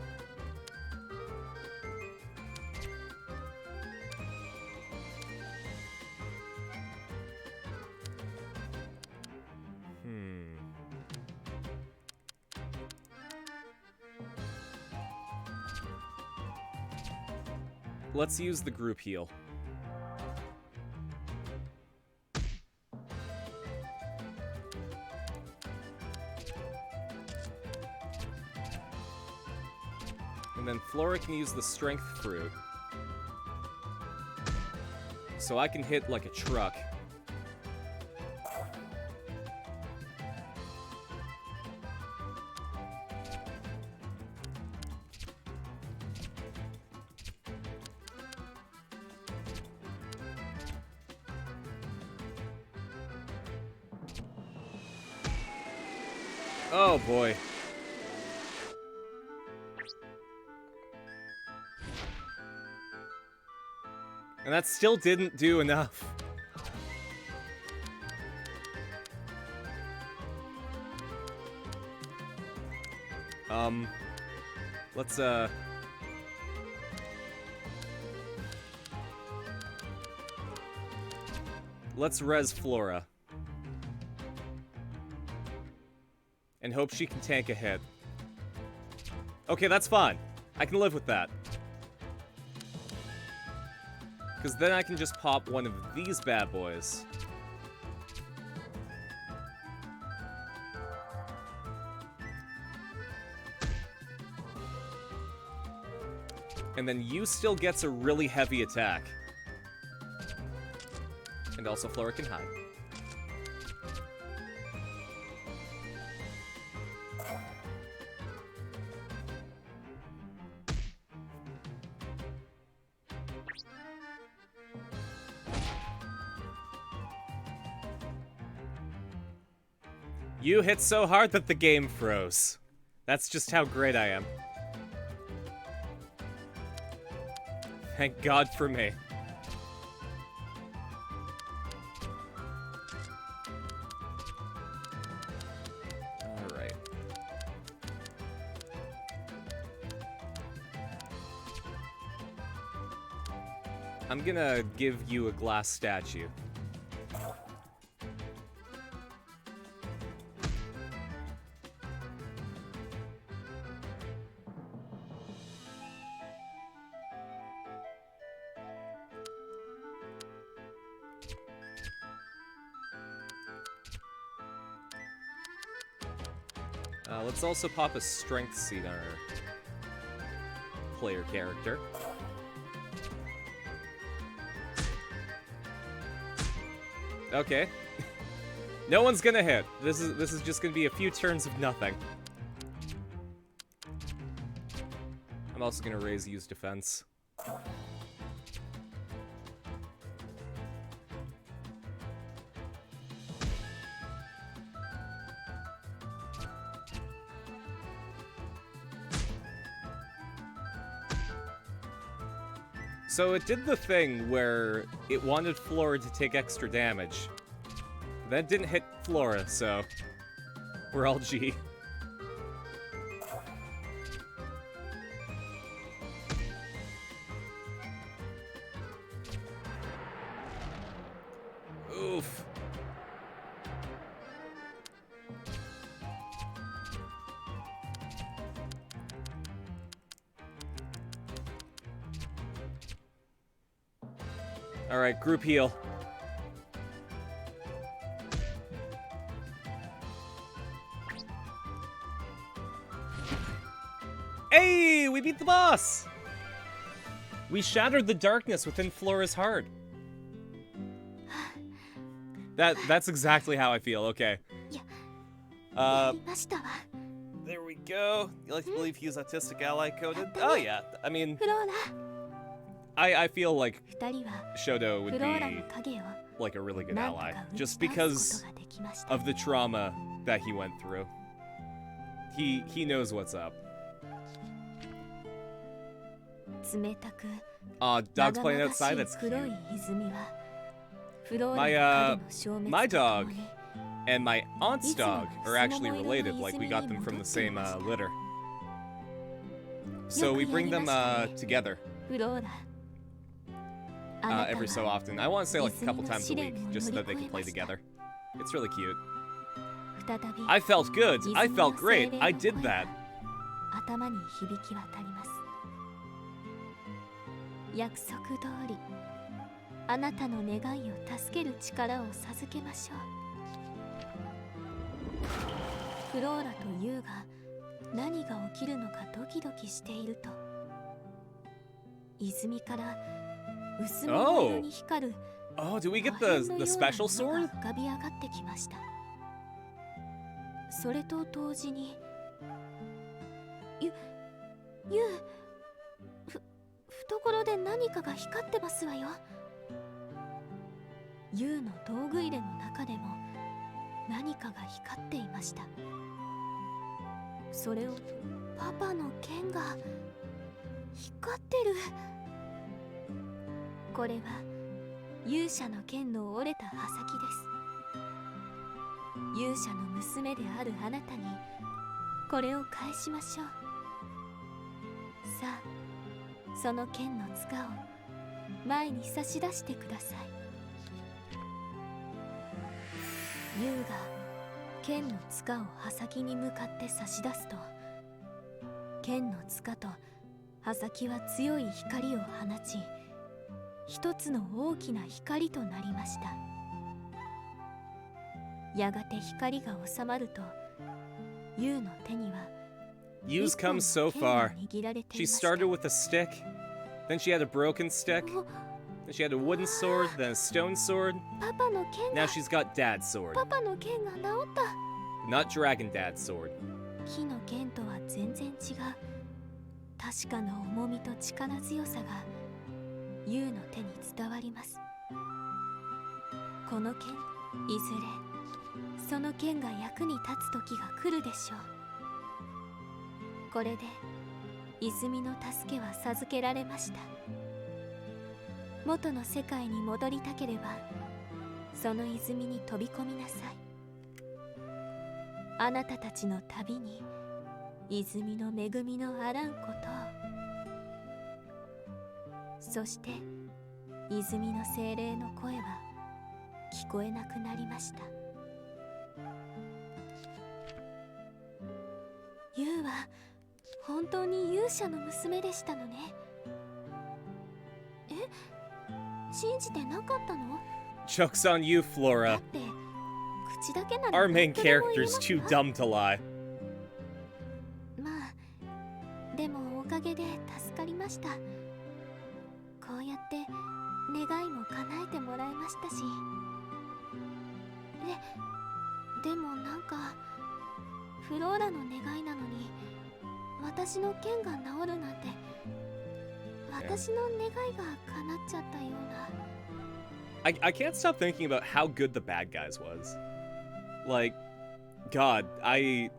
Let's use the group heal. And then Flora can use the strength fruit. So I can hit like a truck. Oh boy. And that still didn't do enough. Let's res Flora. And hope she can tank a hit. Okay, that's fine. I can live with that. Because then I can just pop one of these bad boys. And then Yu still gets a really heavy attack. And also Flora can hide. You hit so hard that the game froze. That's just how great I am. Thank God for me. Alright. I'm gonna give you a glass statue. Let's also pop a strength seed on our player character. Okay. No one's gonna hit. This is just gonna be a few turns of nothing. I'm also gonna raise Yu's defense. So it did the thing where it wanted Flora to take extra damage. That didn't hit Flora, so we're all G. Oof. All right, group heal. Hey, we beat the boss! We shattered the darkness within Flora's heart. That's exactly how I feel, okay. There we go. You like to believe he's autistic ally coded? Oh yeah, I mean, I feel like Shoto would be like a really good ally, just because of the trauma that he went through. He knows what's up. Dog's playing outside, that's cute. My dog and my aunt's dog are actually related, like we got them from the same litter. So we bring them together every so often. I want to say like a couple times a week, just so that they can play together. It's really cute. I felt good. I felt great. I did that. 約束通り、あなたの願いを助ける力を授けましょう。フローラとユウが何が起きるのかドキドキしていると、泉から薄紫色に光る Oh, do we get the special sword? 浮かび上がってきました。それと同時に、ユウ、懐で何かが光ってますわよ。ユウの道具入れの中でも何かが光っていました。それをパパの剣が光ってる。これは勇者の剣の折れた刃先です。勇者の娘であるあなたにこれを返しましょう。さあ、その剣の塚を前に差し出してください。ユウが剣の塚を刃先に向かって差し出すと、剣の塚と刃先は強い光を放ち、一つの大きな光となりました。やがて光が収まると、ユウの手には Yu's come so far. She started with a stick, Then she had a broken stick. お Then she had a wooden sword, then a stone sword. パパの剣 Now が she's got Dad's sword. パパの剣が治った。 Not Dragon Dad's sword. 木の剣とは全然違う確かな重みと力強さがユウの手に伝わります。この剣、いずれその剣が役に立つ時が来るでしょう。これで泉の助けは授けられました。元の世界に戻りたければその泉に飛び込みなさい。あなたたちの旅に泉の恵みのあらんことを。そして泉の精霊の声は聞こえなくなりました。ユウは本当に勇者の娘でしたのね。え、信じてなかったの？ Joke's on you, だ Flora. って口だけなら Our main 何とでも言え character's ます too わ。 dumb to lie. まあでもおかげで助かりました。こうやって願いも叶えてもらいましたし。でもなんかフローラの願いなのに私の剣が治るなんて私の願いが叶っちゃったような。I can't stop thinking about how good the bad guys was. Like, God, I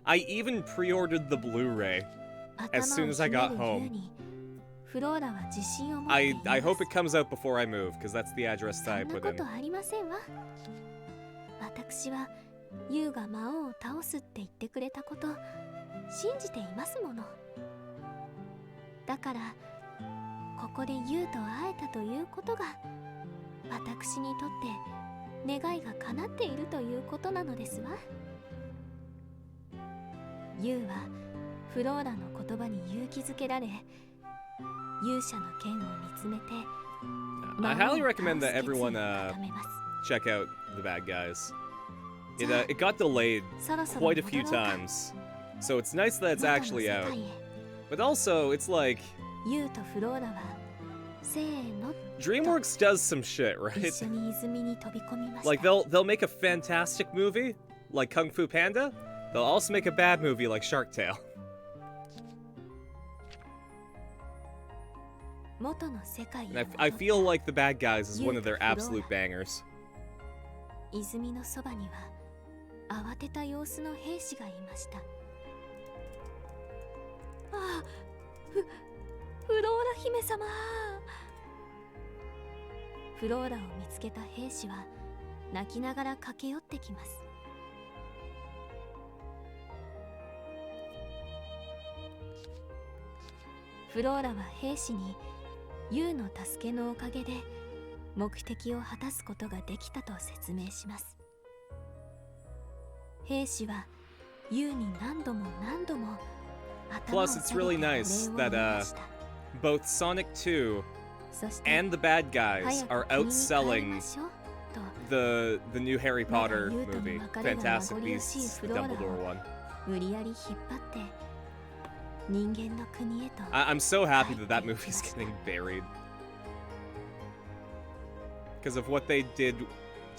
even pre-ordered the Blu-ray as soon as I got home. フローラは自信を持っています。 I hope it comes out before I move, because that's the address that I そんな put こ in. とありませんわ。私はユウが魔王を倒すって言ってくれたこと信じていますもの。だからここでユウと会えたということが私にとって願いが叶っているということなのですわ。ユウはフローラの言葉に勇気づけられ勇者の剣を見つめて I highly recommend that 魔王を倒す決意を everyone 固めます。 check out the bad guys. It got delayed そろそろ quite 戻 a few ろうか。 times, so it's nice that it's 元の actually 世 out. 界へ。 But also, it's like ユウとフローラはせーの DreamWorks does some shit, 一 right? 緒に泉に飛び込みました。 Like they'll make a fantastic movie like Kung Fu Panda. They'll also make a bad movie like Shark Tale. 元の世界へ And 戻った I feel like The Bad Guys is one of their absolute bangers. 泉のそばには慌てた様子の兵士がいました。ああ、フローラ姫様。フローラを見つけた兵士は泣きながら駆け寄ってきます。フローラは兵士にユウの助けのおかげで目的を果たすことができたと説明します。兵士はユウに何度も何度も頭を Plus, 下 it's げ really て nice お礼を that 言いました。 both Sonic 2そして and The Bad 早 Guys く are 国に帰り outselling ましょうと the new Harry まだ Potter ユウとの movie, 別れが名 Fantastic 残惜しい Beasts, フ the ローラ Dumbledore を one. 無理やり引っ張って人間の国へと I'm so happy that that movie's getting buried. Because of what they did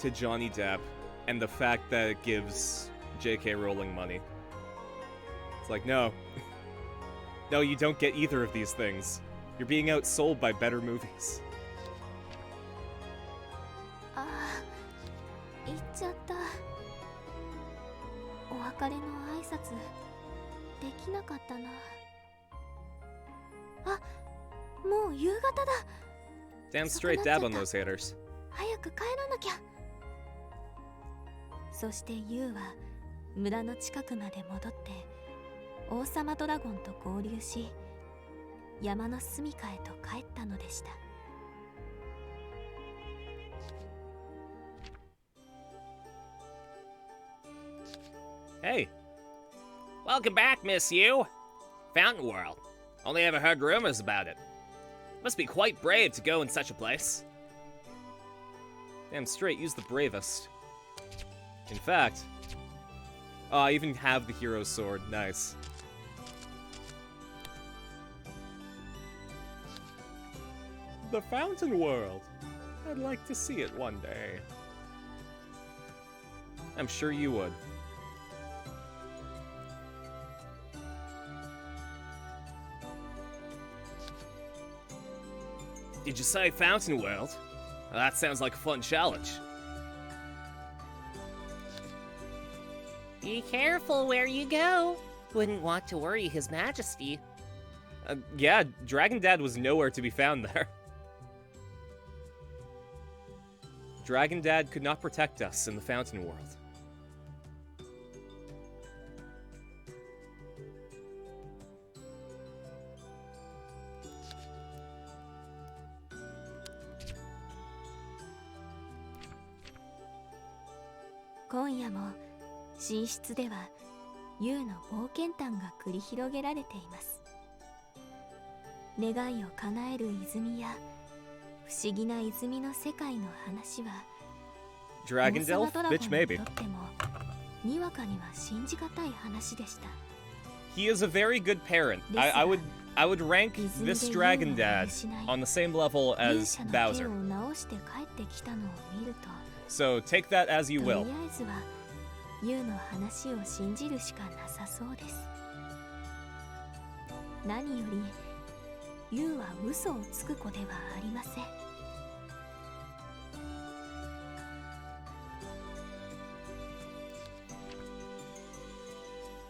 to Johnny Depp and the fact that it gives J.K. Rowling money. It's like, no. No, you don't get either of these things. You're being outsold by better movies. ああ、行っちゃった。お別れの挨拶できなかったな。あ、もう夕方だ。 Damn straight dab on those haters. 早く帰らなきゃ。そしてユウは村の近くまで戻って王様ドラゴンと合流し山の住みかへと帰ったのでした。Hey. Welcome back, Miss Yu. Fountain World. Only ever heard rumors about it. Must be quite brave to go in such a place. Damn straight, use the bravest. In fact... Oh, I even have the hero's sword. Nice. The Fountain World. I'd like to see it one day. I'm sure you would. Did you say Fountain World? Well, that sounds like a fun challenge. Be careful where you go. Wouldn't want to worry His Majesty. Yeah, Dragon Dad was nowhere to be found there. Dragon Dad could not protect us in the Fountain World.今夜も寝室ではユウの冒険譚が繰り広げられています。願いを叶える泉や不思議な泉の世界の話は Dragon 王様 Delph? ドラゴン Bitch, に maybe. とってもにわかには信じがたい話でした。 He is a very good parent. I would rank this Dragon Dad on the same level 勇 as 者の手 Bowser. を直して帰ってきたのを見ると So take that as と you り will. あえずはユウの話を信じるしかなさそうです。何よりユウは嘘をつく子ではありません。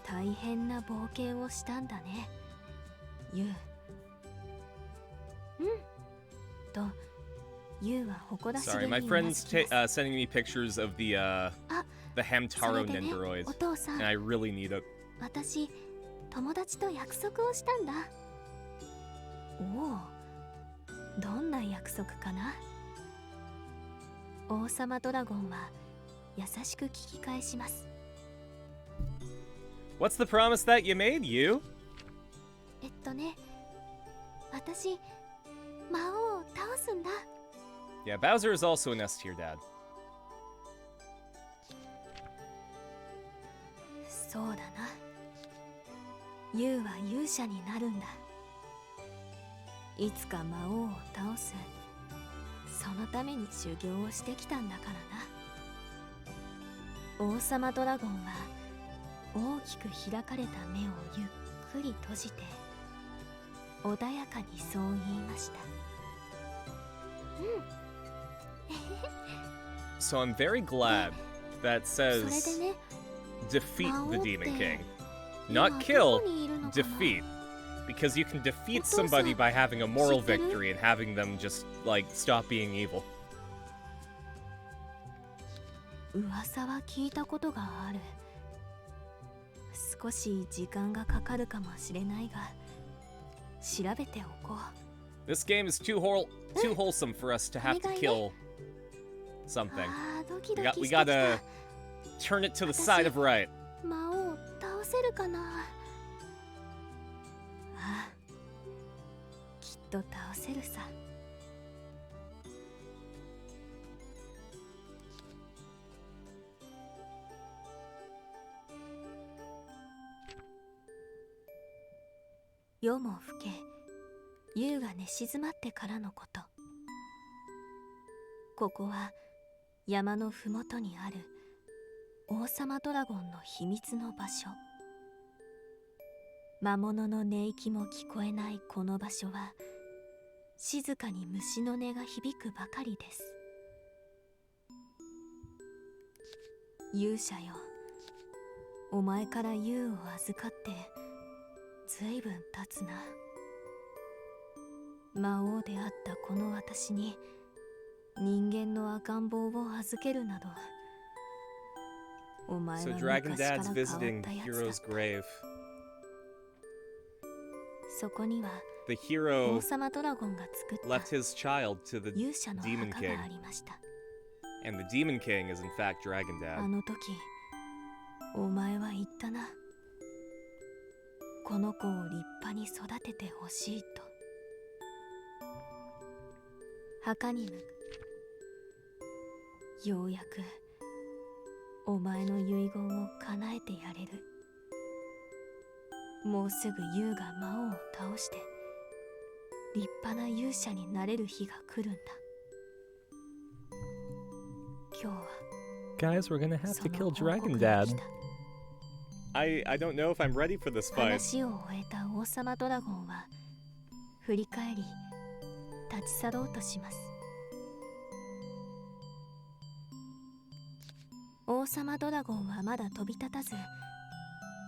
大変な冒険をしたんだね、ユウ。とユウは誇らしげ Sorry, に my うな friend's ずきます。 sending me pictures of the あ、 Hamtaro それでね、 Nendoroid, お父さん and I really need it. 私友達と約束をしたんだ。おお、どんな約束かな。王様ドラゴンは優しく聞き返します。 What's the promise that you made, you? ね、私魔王を倒すんだ。 Yeah, Bowser is also an S tier dad. そうだな、ユウは勇者になるんだ。いつか魔王を倒す、そのために修行をしてきたんだからな。王様ドラゴンは大きく開かれた目をゆっくり閉じて穏やかにそう言いました。So I'm very glad that それ says でね、 defeat the 魔王って Demon King. 今 Not ど kill, こにいるのかな。 defeat. Because you can defeat お父さん、 somebody by having a moral 知ってる？ victory and having them just, like, stop being evil. 噂は聞いたことがある。少し時間がかかるかもしれないが調べておこう。 This game is too wholesome for us to have to kill something. あー、ドキド We キしてきた。 gotta turn it to the side of right. 魔王倒せるかな。ああ、きっと倒せるさ。夜も更け、夕が寝静まってからのこと。ここは山のふもとにある王様ドラゴンの秘密の場所。魔物の寝息も聞こえないこの場所は静かに虫の音が響くばかりです。勇者よ、お前から優を預かってずいぶん経つな。魔王であったこの私に人間の赤ん坊を預けるなど、お前 So は Dragon 昔から Dad's 変わ visiting ったやつ Hero's だ。 grave. そこには The 王 hero 様ドラゴンが作っ left た his child to the 勇者の Demon 墓が King. ありました。 And the Demon King is in fact Dragon あ Dad. の時お前は言ったな。この子を立派に育ててほしいと。墓にようやくお前の遺言を叶えてやれる。もうすぐ優が魔王を倒して立派な勇者になれる日が来るんだ。今日は Guys, we're gonna have そ to の kill 報告 Dragon に Dad. 来た。 I don't know if I'm ready for this fight. 話を終えた王様ドラゴンは振り返り立ち去ろうとします。王様ドラゴンはまだ飛び立たず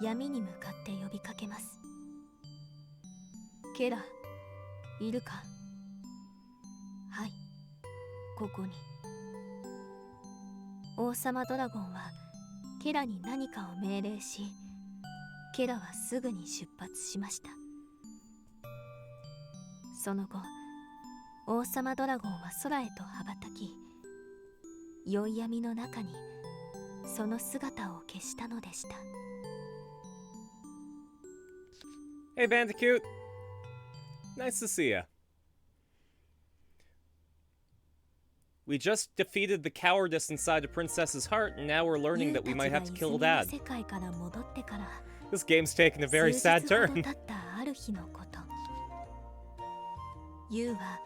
闇に向かって呼びかけます。ケラ、いるか？はい、ここに。王様ドラゴンはケラに何かを命令し、ケラはすぐに出発しました。その後、王様ドラゴンは空へと羽ばたき、宵闇の中にその姿を消したのでした。Hey, Bandicoot. Nice to see ya. We just defeated the cowardice inside a princess's heart, and now we're learning that we might have to kill Dad. 世界から戻ってから This game's taken a very 数 sad 日ほど turn. 経ったある日のこと、ユウは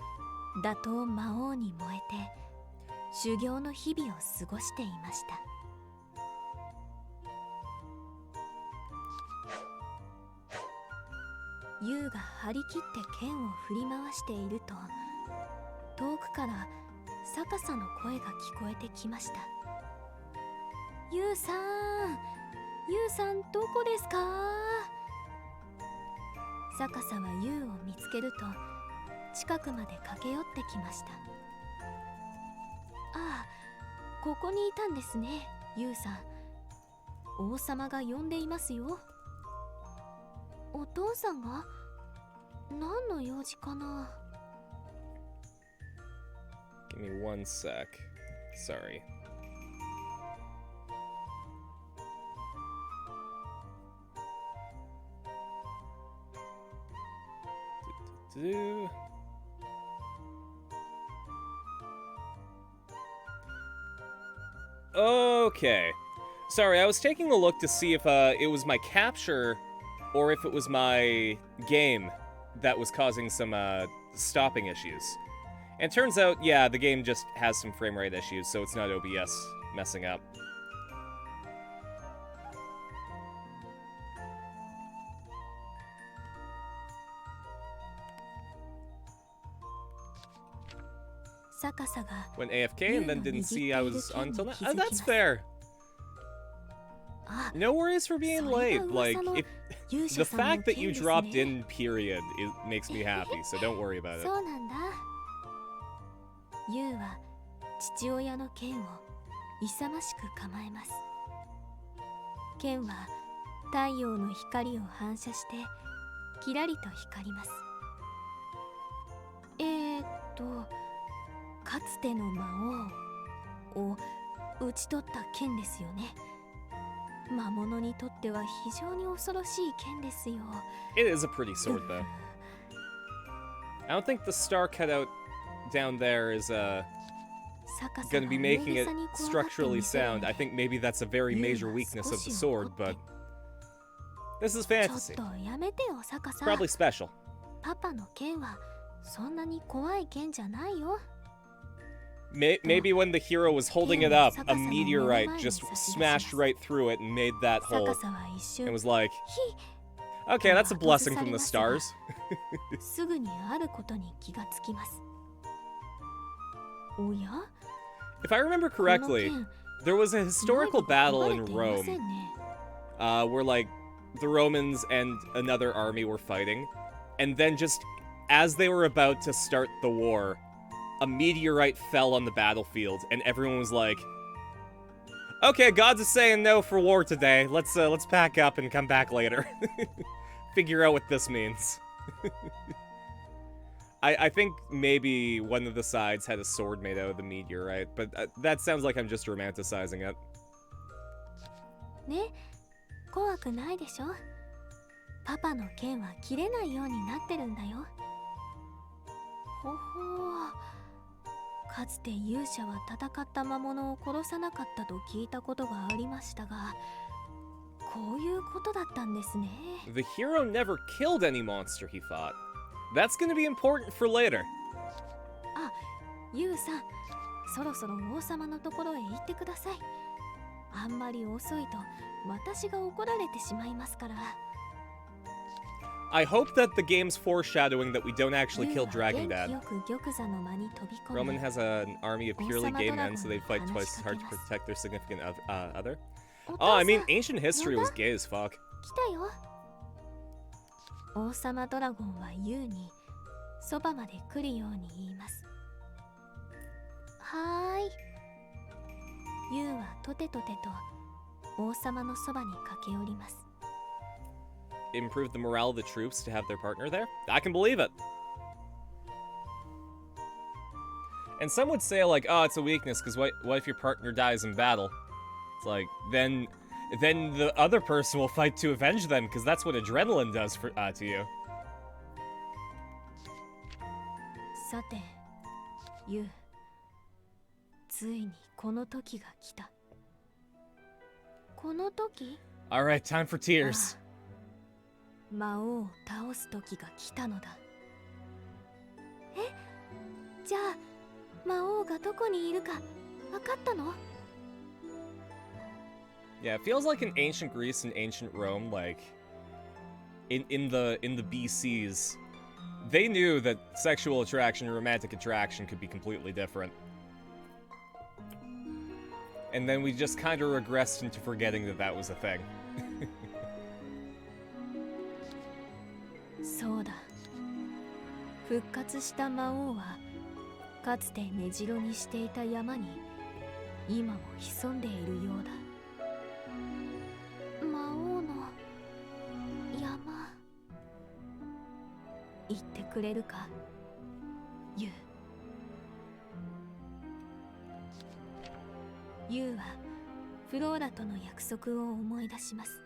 打倒魔王に燃えて修行の日々を過ごしていました。ユウが張り切って剣を振り回していると、遠くから逆さの声が聞こえてきました。ユウさん、ユウさんどこですか？逆さはユウを見つけると近くまで駆け寄ってきました。ああ、ここにいたんですね、ユウさん。王様が呼んでいますよ。お父さんが？何の用事かな？ Give me one sec. Sorry. Do-do-do. Okay. Sorry, I was taking a look to see if it was my capture or if it was my game that was causing some stopping issues. And it turns out, yeah, the game just has some frame rate issues, so it's not OBS messing up. Went AFK and then didn't see I was on until now. Oh, that's fair. No worries for being late. Like, the fact that you dropped in, period, it makes me happy, so don't worry about it. そうなんだ。ユウは父親の剣を勇ましく構えます。剣は太陽の光を反射してキラリと光ります。かつての魔王を討ち取った剣ですよね。魔物にとっては非常に恐ろしい剣ですよ。It is a pretty sword, though. I don't think the star cutout down there is going to be making it structurally sound. I think maybe that's a very major weakness of the sword, but this is fantasy. ちょっとやめてよ、サカさん。 Probably special. パパの剣はそんなに怖い剣じゃないよ。Maybe when the hero was holding it up, a meteorite just smashed right through it and made that hole. It was like, okay, that's a blessing from the stars. すぐにあることに気がつきます。おや？ If I remember correctly, there was a historical battle in Rome, where like the Romans and another army were fighting, and then just as they were about to start the war, a meteorite fell on the battlefield, and everyone was like, "Okay, gods is saying no for war today. Let's pack up and come back later. Figure out what this means." I think maybe one of the sides had a sword made out of the meteorite, but that sounds like I'm just romanticizing it. ね、怖くないでしょ？パパの剣は切れないようになってるんだよ。ほほー。かつて勇者は戦った魔物を殺さなかったと聞いたことがありましたが、こういうことだったんですね。 The hero never killed any monster he fought. That's gonna be important for later. ユウさん、そろそろ王様のところへ行ってください。あんまり遅いと私が怒られてしまいますから。 I hope that the game's foreshadowing that we don't actually ユウ kill は Dragon 元気 Dad. よく玉座の間に飛び込 Roman み、 has an army of purely gay men, so they fight twice as hard to protect their significant other. Oh, I mean, ancient history was gay as fuck. 来たよ。王様ドラゴンはユウにそばまで来るように言います。はーい。ユウはとてとてと王様のそばに駆け寄ります。 Improve the morale of the troops to have their partner there? I can believe it. And some would say, like, oh, it's a weakness, because what if your partner dies in battle? It's like, then the other person will fight to avenge them, because that's what adrenaline does for to you. さて、ユウ、ついにこの時が来た。この時？ Alright, time for tears. ああ、魔王を倒す時が来たのだ。え、じゃあ魔王がどこにいるか分かったの？ Yeah, it feels like in ancient Greece and ancient Rome, like in the BCs, they knew that sexual attraction and romantic attraction could be completely different. And then we just kind of regressed into forgetting that that was a thing. そうだ。復活した魔王はかつて根城にしていた山に今も潜んでいるようだ。魔王の山、言ってくれるか、ユウ。ユウはフローラとの約束を思い出します。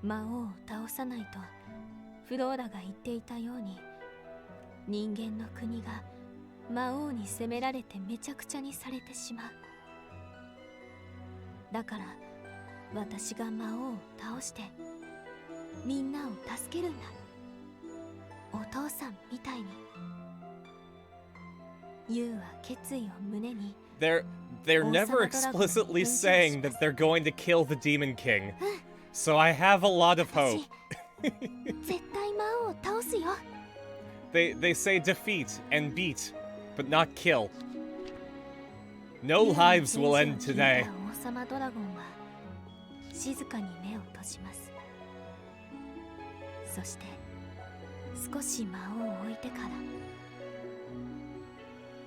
魔王を倒さないとフローラが言っていたように、人間の国が魔王に攻められてめちゃくちゃにされてしまう。だから私が魔王を倒してみんなを助けるんだ。お父さんみたいに。ユウは決意を胸に。 They're never explicitly saying that they're going to kill the Demon King. So I have a lot of hope. 絶対魔王を倒すよ。 They say defeat and beat, but not kill. No lives will end today. 王様ドラゴンは静かに目を閉じます。そして少し魔王を置いてか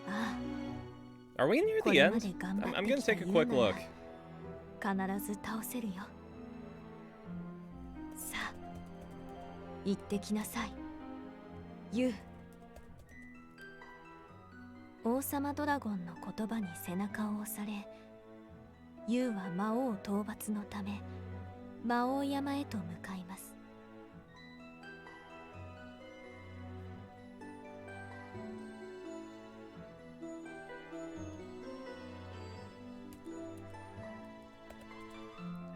ら、ああ、 Are we near こ the れま end? で頑張 I'm って gonna きた take a ユウ quick な look. ら必ず倒せるよ。さあ、行ってきなさい、ユウ。王様ドラゴンの言葉に背中を押され、ユウは魔王討伐のため魔王山へと向かいます。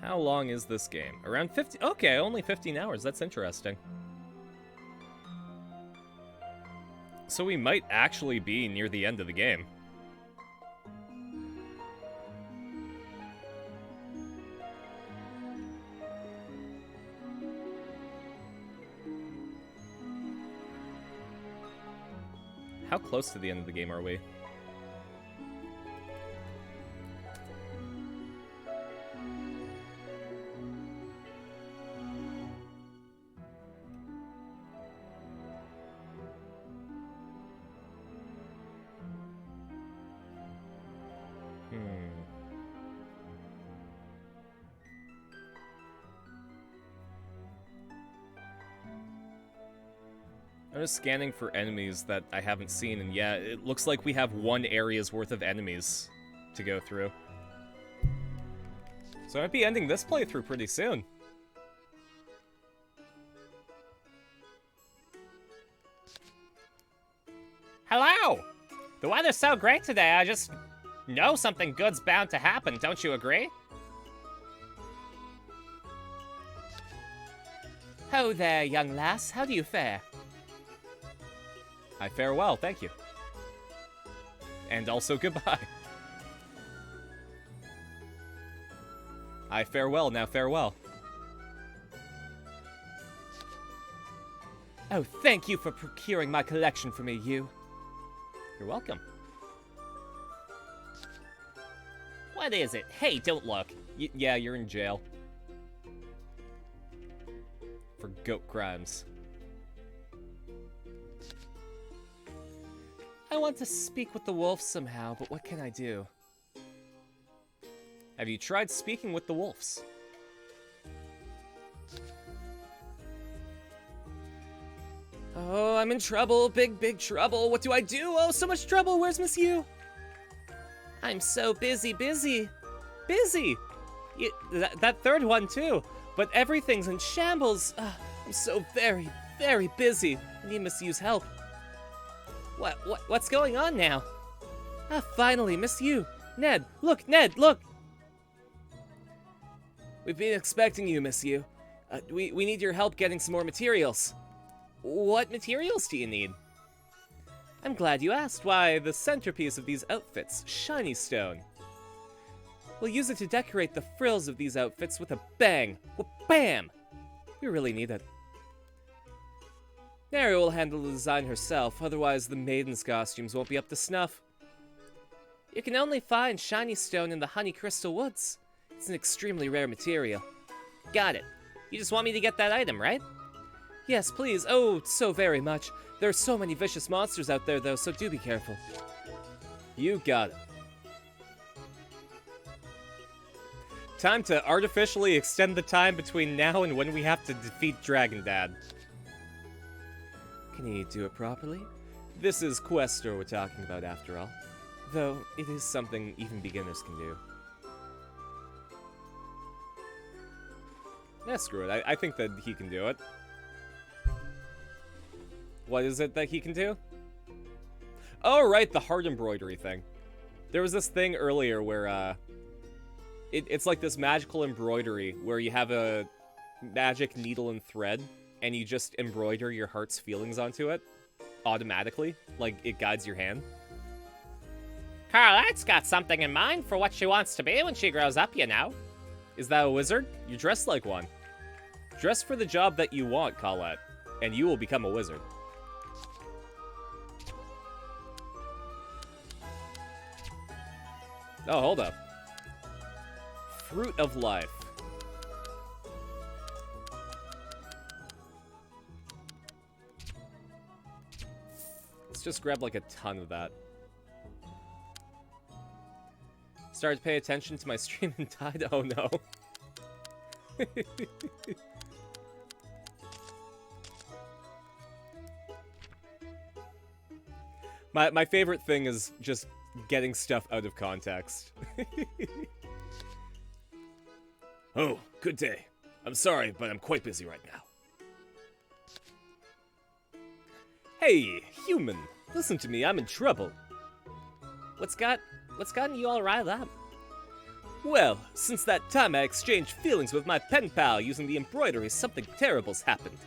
How long is this game? Around 50. Okay, only 15 hours. That's interesting. So we might actually be near the end of the game. How close to the end of the game are we? I'm just scanning for enemies that I haven't seen, and yeah, it looks like we have one area's worth of enemies to go through. So I might be ending this playthrough pretty soon. Hello! The weather's so great today, I just know something good's bound to happen, don't you agree? Ho there, young lass, how do you fare? I farewell, thank you. And also goodbye. I farewell, now farewell. Oh, thank you for procuring my collection for me, you. You're welcome. What is it? Hey, don't look. Yeah, you're in jail. For goat crimes. I want to speak with the wolves somehow, but what can I do? Have you tried speaking with the wolves? Oh, I'm in trouble. Big trouble. What do I do? Oh, so much trouble. Where's Miss Yu? I'm so busy. Busy? That third one, too. But everything's in shambles. I'm so very busy. I need Miss Yu's help. What's going on now? Finally, Miss Yu. Ned, look! We've been expecting you, Miss Yu. We need your help getting some more materials. What materials do you need? I'm glad you asked. Why, the centerpiece of these outfits, shiny stone. We'll use it to decorate the frills of these outfits with a bang. Bam! We really need it. Neri will handle the design herself, otherwise the maiden's costumes won't be up to snuff. You can only find shiny stone in the Honey Crystal Woods. It's an extremely rare material. Got it. You just want me to get that item, right? Yes, please. Oh, so very much. There are so many vicious monsters out there, though, so do be careful. You got it. Time to artificially extend the time between now and when we have to defeat Dragon Dad. Can he do it properly? This is Questor we're talking about, after all. Though, it is something even beginners can do. Yeah, screw it. I think that he can do it. What is it that he can do? Oh, right, the heart embroidery thing. There was this thing earlier where, it's like this magical embroidery where you have a magic needle and thread, and you just embroider your heart's feelings onto it automatically. Like, it guides your hand. Carlette's got something in mind for what she wants to be when she grows up, you know. Is that a wizard? You dress like one. Dress for the job that you want, Colette, and you will become a wizard. Oh, hold up. Fruit of Life. Let's just grab like a ton of that. Started to pay attention to my stream and died? Oh no. My favorite thing is just getting stuff out of context. Oh, good day. I'm sorry, but I'm quite busy right now. Hey, human, listen to me, I'm in trouble. What's gotten you all riled up? Well, since that time I exchanged feelings with my pen pal using the embroidery, something terrible's happened.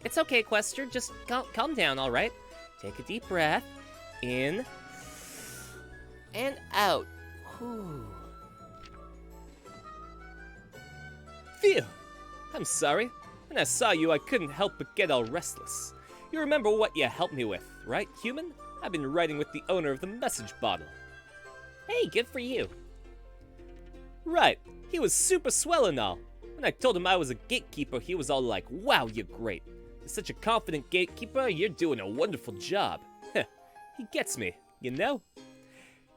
It's okay, Questor. Just calm down, all right? Take a deep breath. In. And out. Whew. Phew! I'm sorry. When I saw you, I couldn't help but get all restless. You remember what you helped me with, right, human? I've been writing with the owner of the message bottle. Hey, good for you. Right. He was super swell and all. When I told him I was a gatekeeper, he was all like, wow, you're great. You're such a confident gatekeeper, you're doing a wonderful job. Heh, he gets me, you know?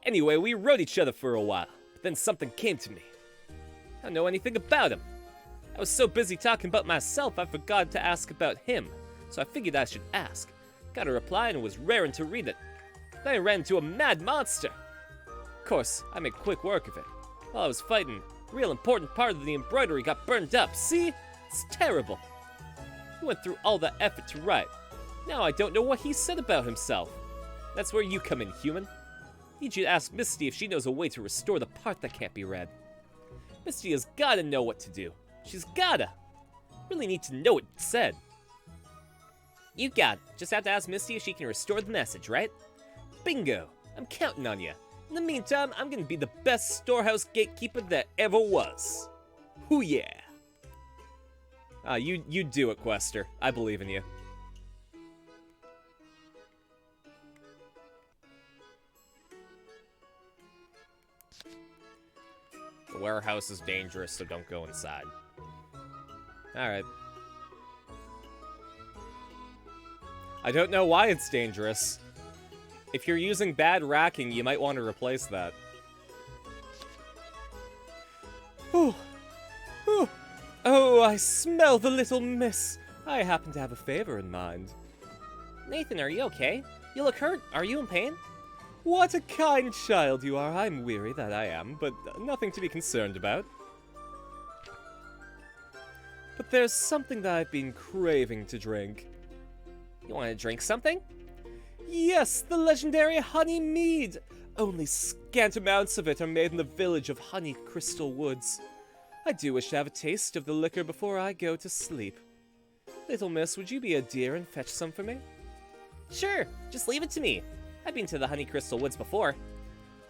Anyway, we wrote each other for a while, but then something came to me. I don't know anything about him. I was so busy talking about myself, I forgot to ask about him, so I figured I should ask. Got a reply and was raring to read it. Then I ran into a mad monster. Of course, I made quick work of it. While I was fighting, a real important part of the embroidery got burned up. See? It's terrible. He went through all that effort to write. Now I don't know what he said about himself. That's where you come in, human. Need you to ask Misty if she knows a way to restore the part that can't be read. Misty has gotta know what to do. She's gotta. Really need to know what it said. You got it. Just have to ask Misty if she can restore the message, right? Bingo! I'm counting on you. In the meantime, I'm gonna be the best storehouse gatekeeper that ever was. Hoo yeah! You do it, Quester. I believe in you. The warehouse is dangerous, so don't go inside. Alright. I don't know why it's dangerous. If you're using bad racking, you might want to replace that. Ooh. Ooh. Oh, I smell the little miss. I happen to have a favor in mind. Nathan, are you okay? You look hurt. Are you in pain? What a kind child you are. I'm weary, that I am, but nothing to be concerned about. But there's something that I've been craving to drink. You want to drink something? Yes, the legendary honey mead! Only scant amounts of it are made in the village of Honey Crystal Woods. I do wish to have a taste of the liquor before I go to sleep. Little miss, would you be a dear and fetch some for me? Sure, just leave it to me. I've been to the Honey Crystal Woods before.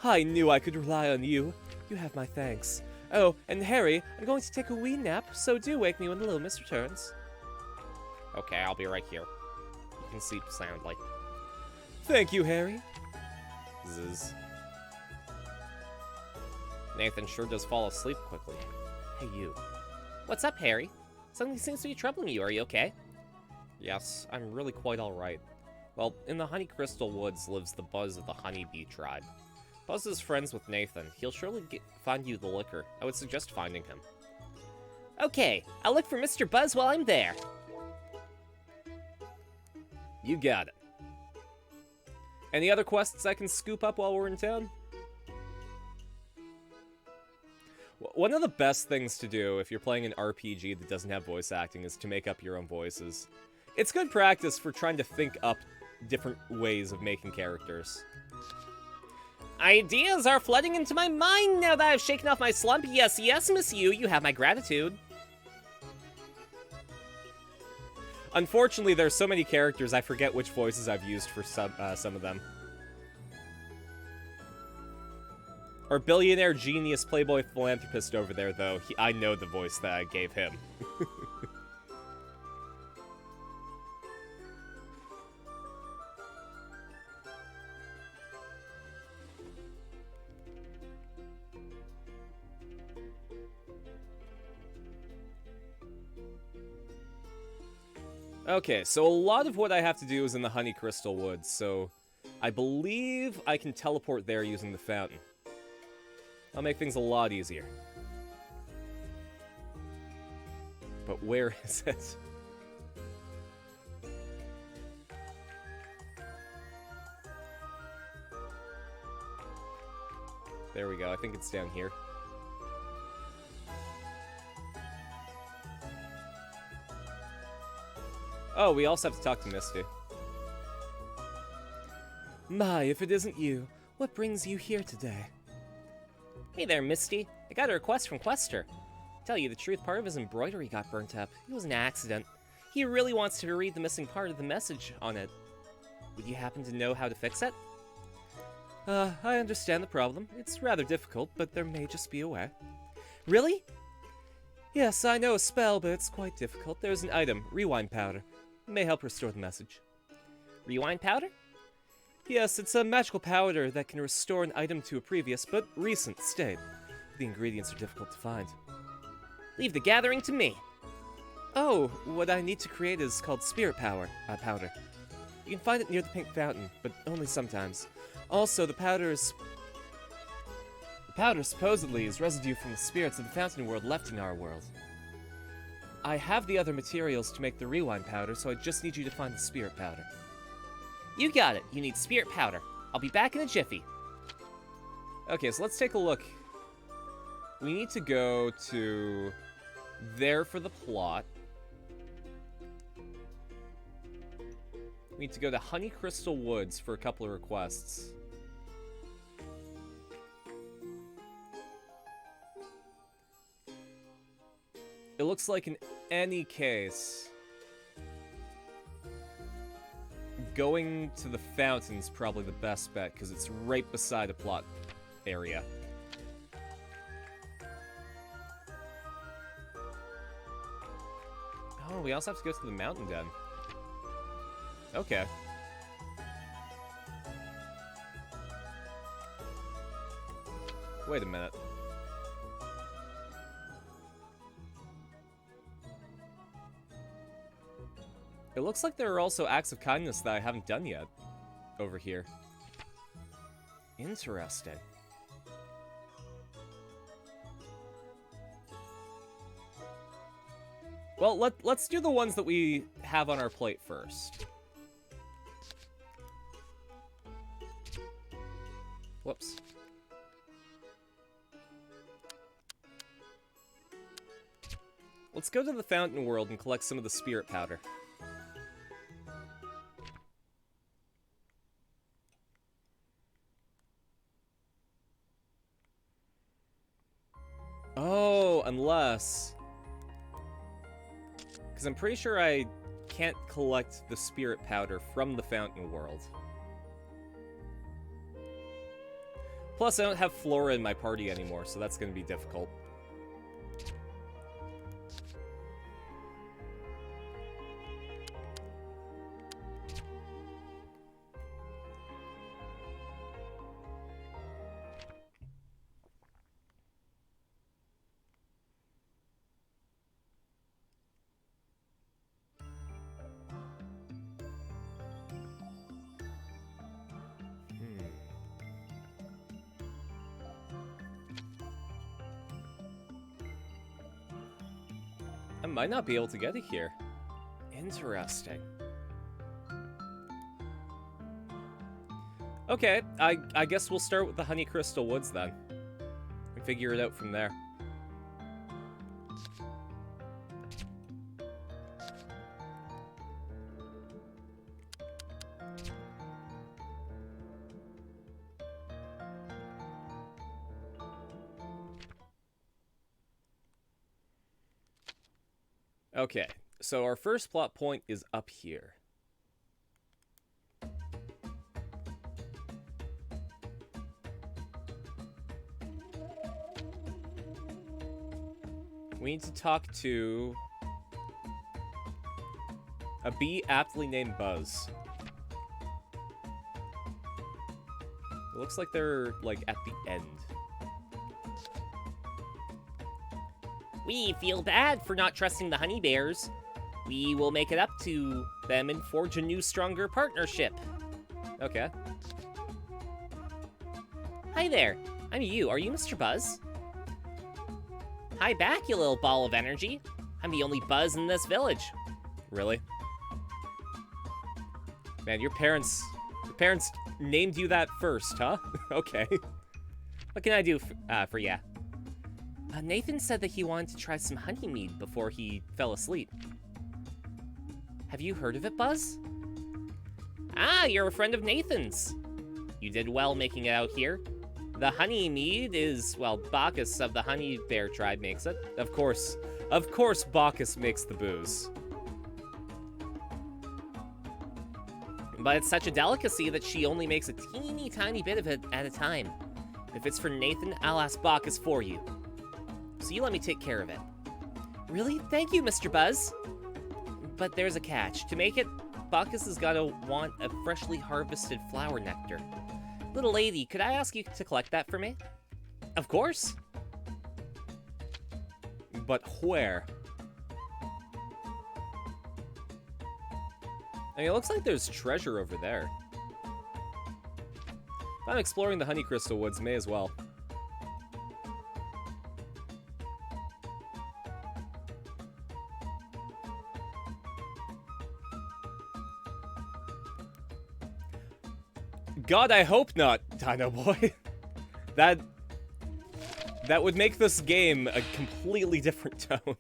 I knew I could rely on you. You have my thanks. Oh, and Harry, I'm going to take a wee nap, so do wake me when the little miss returns. Okay, I'll be right here. You can sleep soundly. Thank you, Harry. Zzz. Nathan sure does fall asleep quickly. Hey, you. What's up, Harry? Something seems to be troubling you. Are you okay? Yes, I'm really quite alright. Well, in the Honey Crystal Woods lives the Buzz of the Honeybee tribe. Buzz is friends with Nathan. He'll surely find you the liquor. I would suggest finding him. Okay, I'll look for Mr. Buzz while I'm there. You got it. Any other quests I can scoop up while we're in town? One of the best things to do if you're playing an RPG that doesn't have voice acting is to make up your own voices. It's good practice for trying to think up different ways of making characters. Ideas are flooding into my mind now that I've shaken off my slump. Yes, yes, Miss Yu, you have my gratitude. Unfortunately, there's so many characters, I forget which voices I've used for some of them. Our billionaire genius playboy philanthropist over there, though, I know the voice that I gave him. Okay, so a lot of what I have to do is in the Honey Crystal Woods, so I believe I can teleport there using the fountain. I'll make things a lot easier. But where is it? There we go, I think it's down here. Oh, we also have to talk to Misty. My, if it isn't you, what brings you here today? Hey there, Misty. I got a request from Quester. Tell you the truth, part of his embroidery got burnt up. It was an accident. He really wants to read the missing part of the message on it. Would you happen to know how to fix it? I understand the problem. It's rather difficult, but there may just be a way. Really? Yes, I know a spell, but it's quite difficult. There's an item, rewind powder. It may help restore the message. Rewind powder? Yes, it's a magical powder that can restore an item to a previous, but recent state. The ingredients are difficult to find. Leave the gathering to me. Oh, what I need to create is called spirit powder. You can find it near the pink fountain, but only sometimes. Also, the powder supposedly is residue from the spirits of the fountain world left in our world. I have the other materials to make the rewind powder, so I just need you to find the spirit powder. You got it. You need spirit powder. I'll be back in a jiffy. Okay, so let's take a look. We need to go to there for the plot. We need to go to Honey Crystal Woods for a couple of requests. It looks like in any case, going to the fountain is probably the best bet, because it's right beside a plot area. Oh, we also have to go to the mountain den. Okay. Wait a minute. It looks like there are also acts of kindness that I haven't done yet over here. Interesting. Well, let's do the ones that we have on our plate first. Whoops. Let's go to the Fountain World and collect some of the spirit powder. Oh, unless... Because I'm pretty sure I can't collect the spirit powder from the Fountain World. Plus, I don't have Flora in my party anymore, so that's going to be difficult. I might not be able to get it here. Interesting. Okay, I guess we'll start with the Honeycrystal Woods then. And figure it out from there. Okay, so our first plot point is up here. We need to talk to a bee aptly named Buzz. It looks like they're, like, at the end. We feel bad for not trusting the honey bears. We will make it up to them and forge a new, stronger partnership. Okay. Hi there. I'm you. Are you Mr. Buzz? Hi back, you little ball of energy. I'm the only Buzz in this village. Really? Man, your parents named you that first, huh? Okay. What can I do for ya? Nathan said that he wanted to try some honey mead before he fell asleep. Have you heard of it, Buzz? Ah, you're a friend of Nathan's. You did well making it out here. The honey mead is, well, Bacchus of the honey bear tribe makes it. Of course Bacchus makes the booze. But it's such a delicacy that she only makes a teeny tiny bit of it at a time. If it's for Nathan, I'll ask Bacchus for you. So you let me take care of it. Really? Thank you, Mr. Buzz. But there's a catch. To make it, Bacchus is gotta want a freshly harvested flower nectar. Little lady, could I ask you to collect that for me? Of course. But where? I mean, it looks like there's treasure over there. If I'm exploring the Honeycrystal Woods, may as well. God, I hope not, Dino Boy. That would make this game a completely different tone.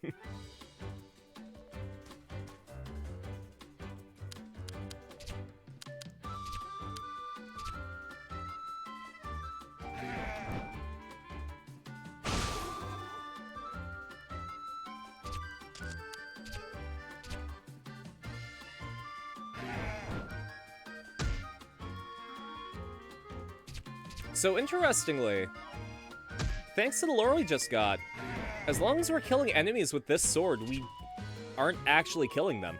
So interestingly, thanks to the lore we just got, as long as we're killing enemies with this sword, we aren't actually killing them.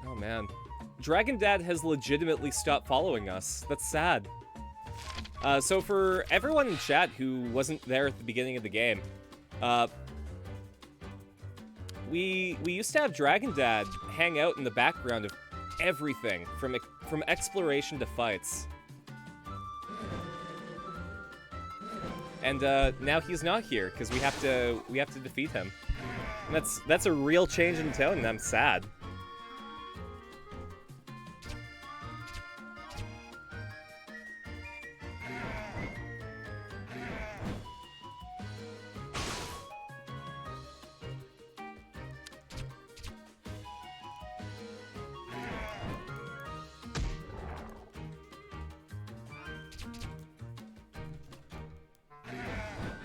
Oh man. Dragon Dad has legitimately stopped following us. That's sad. So for everyone in chat who wasn't there at the beginning of the game, we used to have Dragon Dad hang out in the background of everything, from exploration to fights. And now he's not here because we have to defeat him. And that's a real change in tone, and I'm sad.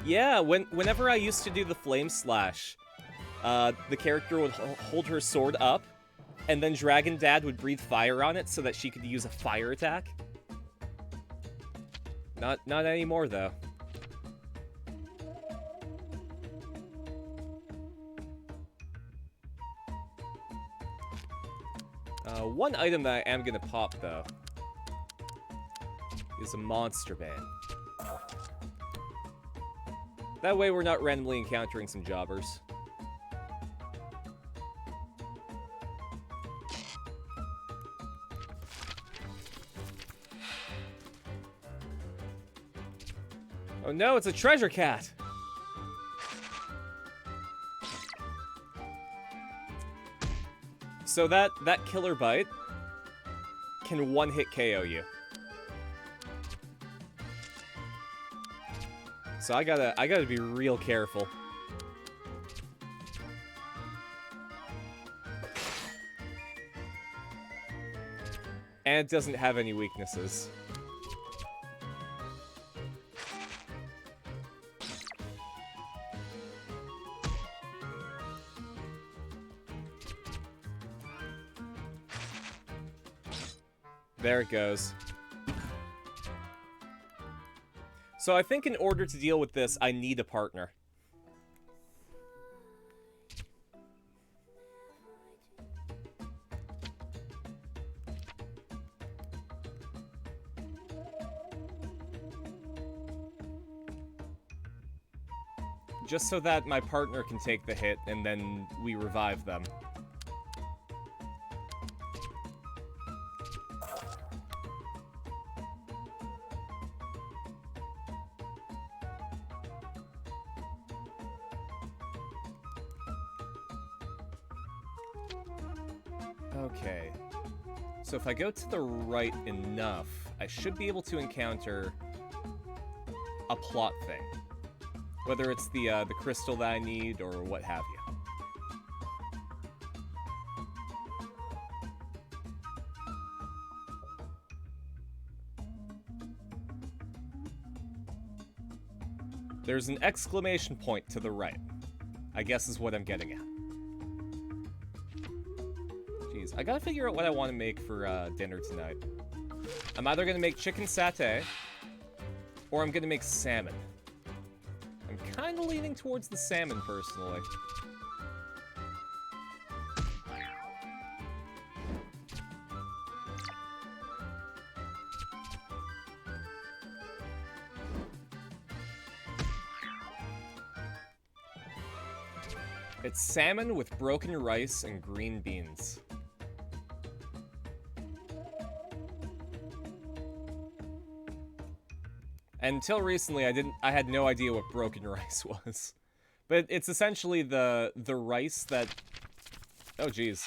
Yeah, whenever I used to do the Flame Slash, the character would hold her sword up, and then Dragon Dad would breathe fire on it so that she could use a fire attack. Not anymore, though. One item that I am gonna pop, though, is a Monster Bane. That way we're not randomly encountering some jobbers. Oh no, it's a treasure cat! So that killer bite can one-hit KO you. So I gotta be real careful. And it doesn't have any weaknesses. There it goes. So I think in order to deal with this, I need a partner. Just so that my partner can take the hit and then we revive them. Okay, so if I go to the right enough, I should be able to encounter a plot thing. Whether it's the crystal that I need or what have you. There's an exclamation point to the right, I guess is what I'm getting at. Jeez, I gotta figure out what I want to make for dinner tonight. I'm either gonna make chicken satay, or I'm gonna make salmon. I'm kind of leaning towards the salmon, personally. It's salmon with broken rice and green beans. Until recently, I had no idea what broken rice was. But it's essentially the rice that... Oh, jeez.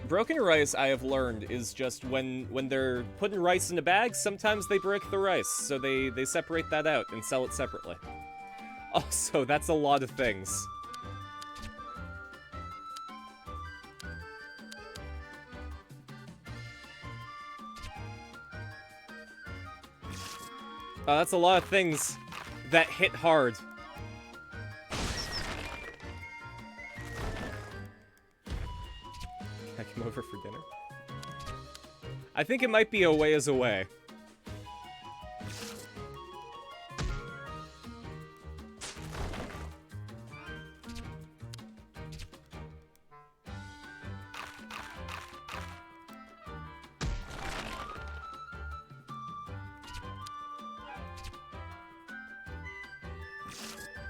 Broken rice, I have learned, is just when they're putting rice in a bag, sometimes they break the rice, so they separate that out and sell it separately. Also, that's a lot of things. Oh, that's a lot of things that hit hard. Can I come over for dinner? I think it might be a ways away.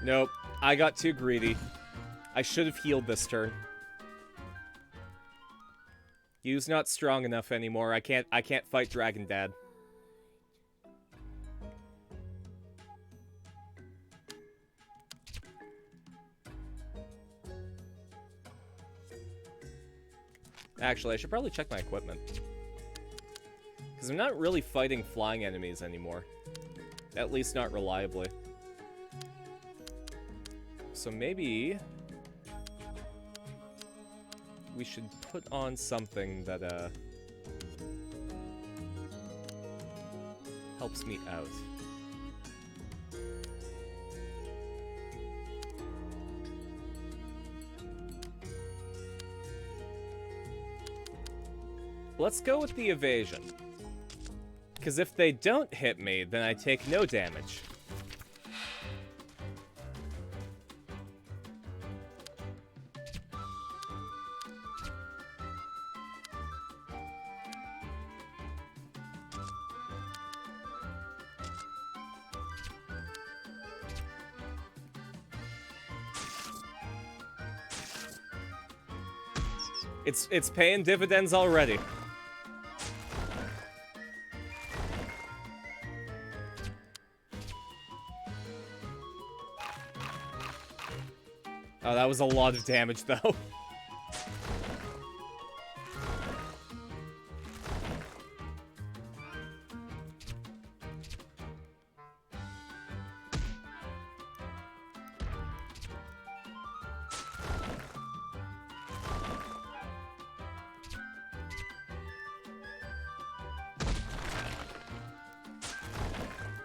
Nope, I got too greedy. I should have healed this turn. Yu's not strong enough anymore. I can't fight Dragon Dad. Actually, I should probably check my equipment. Because I'm not really fighting flying enemies anymore. At least not reliably. So maybe we should put on something that helps me out. Let's go with the evasion. Because if they don't hit me, then I take no damage. It's paying dividends already. Oh, that was a lot of damage, though.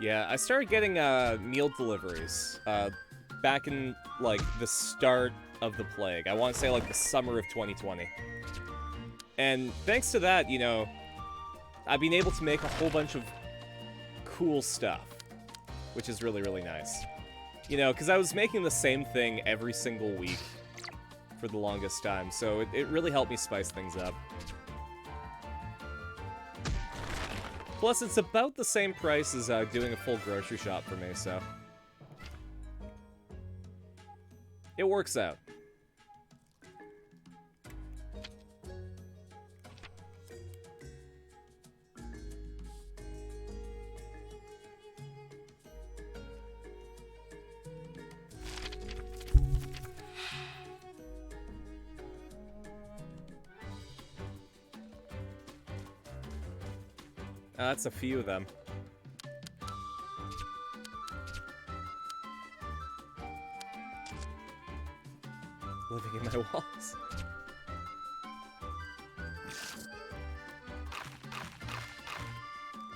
Yeah, I started getting meal deliveries back in, like, the start of the plague. I want to say, like, the summer of 2020. And thanks to that, you know, I've been able to make a whole bunch of cool stuff, which is really, really nice. You know, because I was making the same thing every single week for the longest time, so it really helped me spice things up. Plus, it's about the same price as doing a full grocery shop for me, so it works out. That's a few of them. Living in my walls.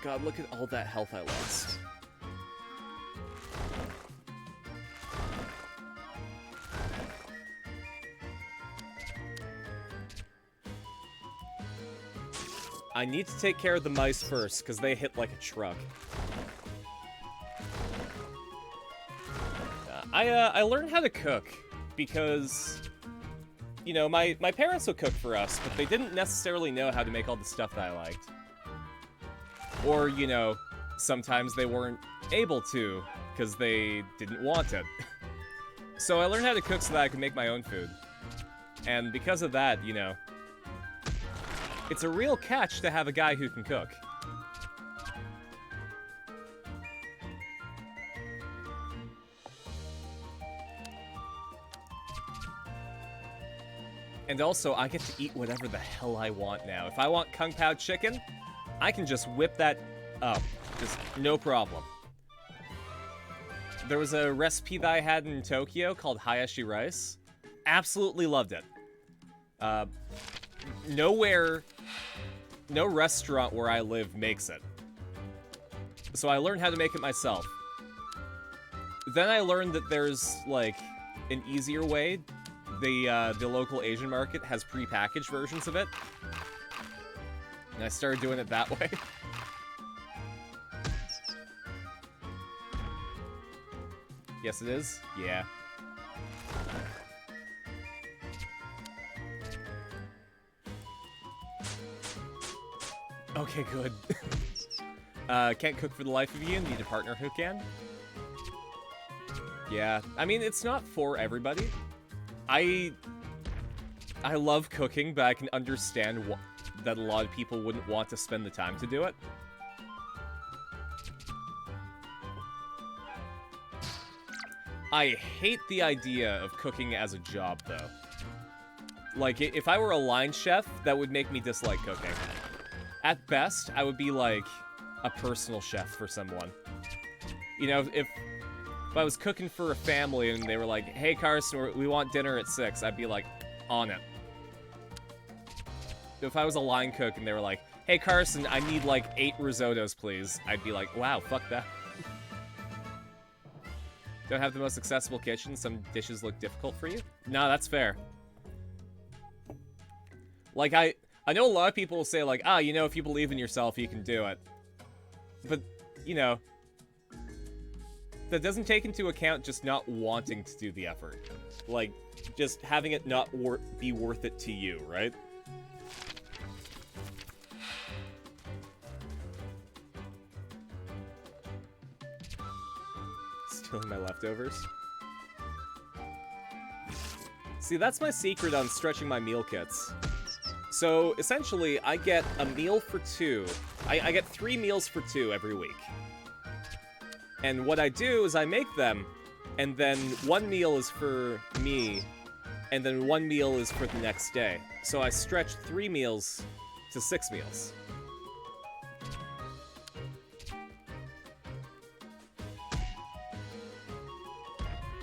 God, look at all that health I lost. I need to take care of the mice first, because they hit like a truck. I learned how to cook, because, you know, my parents would cook for us, but they didn't necessarily know how to make all the stuff that I liked. Or, you know, sometimes they weren't able to, because they didn't want it. So I learned how to cook so that I could make my own food. And because of that, you know, it's a real catch to have a guy who can cook. And also, I get to eat whatever the hell I want now. If I want Kung Pao chicken, I can just whip that up. Just no problem. There was a recipe that I had in Tokyo called Hayashi rice. Absolutely loved it. No restaurant where I live makes it. So I learned how to make it myself. Then I learned that there's, like, an easier way. The local Asian market has pre-packaged versions of it. And I started doing it that way. Yes, it is? Yeah. Okay, good. Can't cook for the life of you, need a partner who can? Yeah, I mean, it's not for everybody. I love cooking, but I can understand that a lot of people wouldn't want to spend the time to do it. I hate the idea of cooking as a job, though. Like, if I were a line chef, that would make me dislike cooking. At best, I would be, like, a personal chef for someone. You know, if I was cooking for a family and they were like, hey, Carson, we want dinner at 6, I'd be like, on it. If I was a line cook and they were like, hey, Carson, I need, like, 8 risottos, please, I'd be like, wow, fuck that. Don't have the most accessible kitchen, some dishes look difficult for you? No, that's fair. Like, I know a lot of people will say, like, you know, if you believe in yourself, you can do it. But, you know, that doesn't take into account just not wanting to do the effort. Like, just having it not be worth it to you, right? Stealing my leftovers. See, that's my secret on stretching my meal kits. So, essentially, I get a meal for 2. I get 3 meals for 2 every week. And what I do is I make them, and then 1 meal is for me, and then 1 meal is for the next day. So I stretch 3 meals to 6 meals.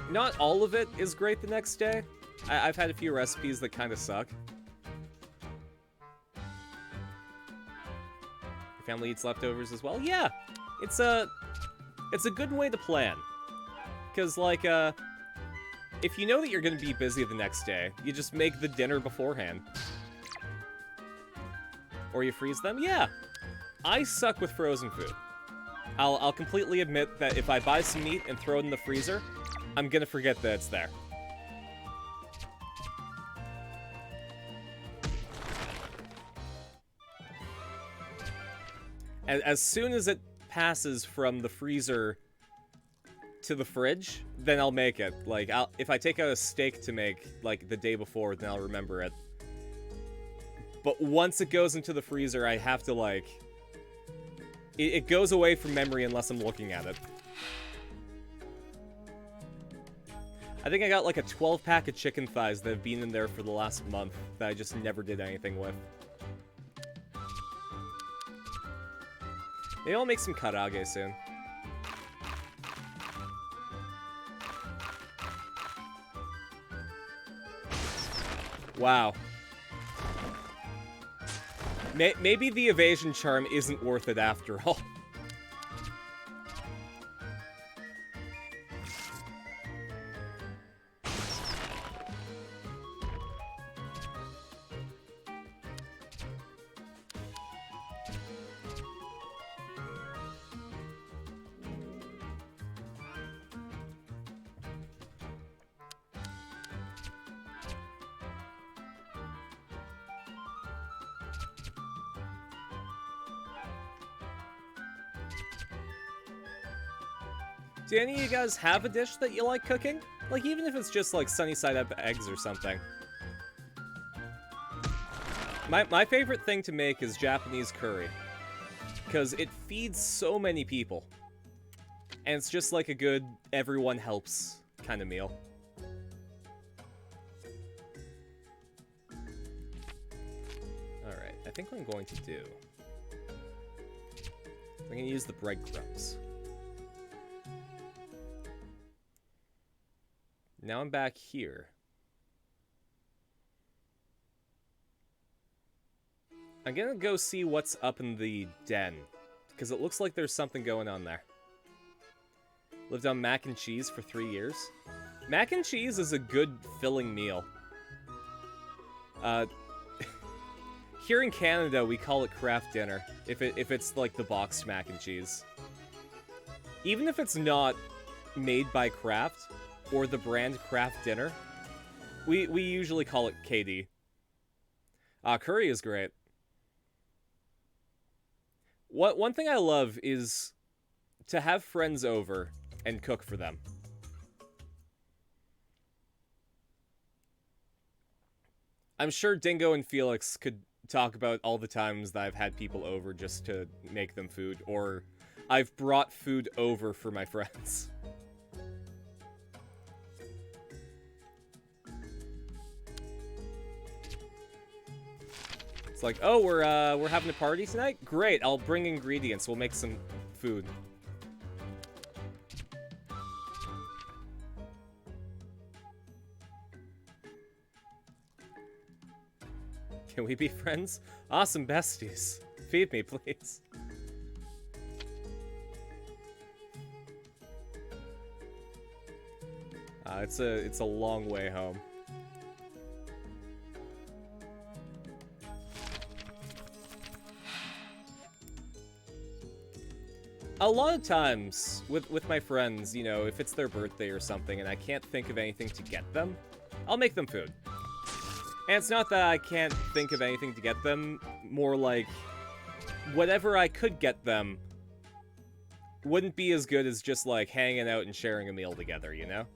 Not all of it is great the next day. I've had a few recipes that kind of suck. Your family eats leftovers as well? Yeah! It's a good way to plan. Because, like, if you know that you're gonna be busy the next day, you just make the dinner beforehand. Or you freeze them? Yeah! I suck with frozen food. I'll completely admit that if I buy some meat and throw it in the freezer, I'm gonna forget that it's there. As soon as it passes from the freezer to the fridge, then I'll make it. Like, if I take out a steak to make, like, the day before, then I'll remember it. But once it goes into the freezer, I have to, like... It goes away from memory unless I'm looking at it. I think I got, like, a 12-pack of chicken thighs that have been in there for the last month that I just never did anything with. Maybe I'll make some karage soon. Wow. Maybe the evasion charm isn't worth it after all. Do any of you guys have a dish that you like cooking? Like, even if it's just, like, sunny side up eggs or something. My favorite thing to make is Japanese curry. Because it feeds so many people. And it's just like a good everyone helps kind of meal. Alright, I think what I'm going to do... I'm going to use the breadcrumbs. Now I'm back here. I'm gonna go see what's up in the den. because it looks like there's something going on there. Lived on mac and cheese for 3 years. Mac and cheese is a good filling meal. Here in Canada, we call it Kraft dinner, if it's like the boxed mac and cheese. Even if it's not made by Kraft, or the brand Kraft dinner, we usually call it KD. Curry is great. One thing I love is to have friends over and cook for them. I'm sure Dingo and Felix could talk about all the times that I've had people over just to make them food, or I've brought food over for my friends. It's like, oh, we're having a party tonight? Great, I'll bring ingredients. We'll make some food. Can we be friends? Awesome besties. Feed me, please. It's a long way home. A lot of times with my friends, you know, if it's their birthday or something and I can't think of anything to get them, I'll make them food. And it's not that I can't think of anything to get them, more like whatever I could get them wouldn't be as good as just like hanging out and sharing a meal together, you know?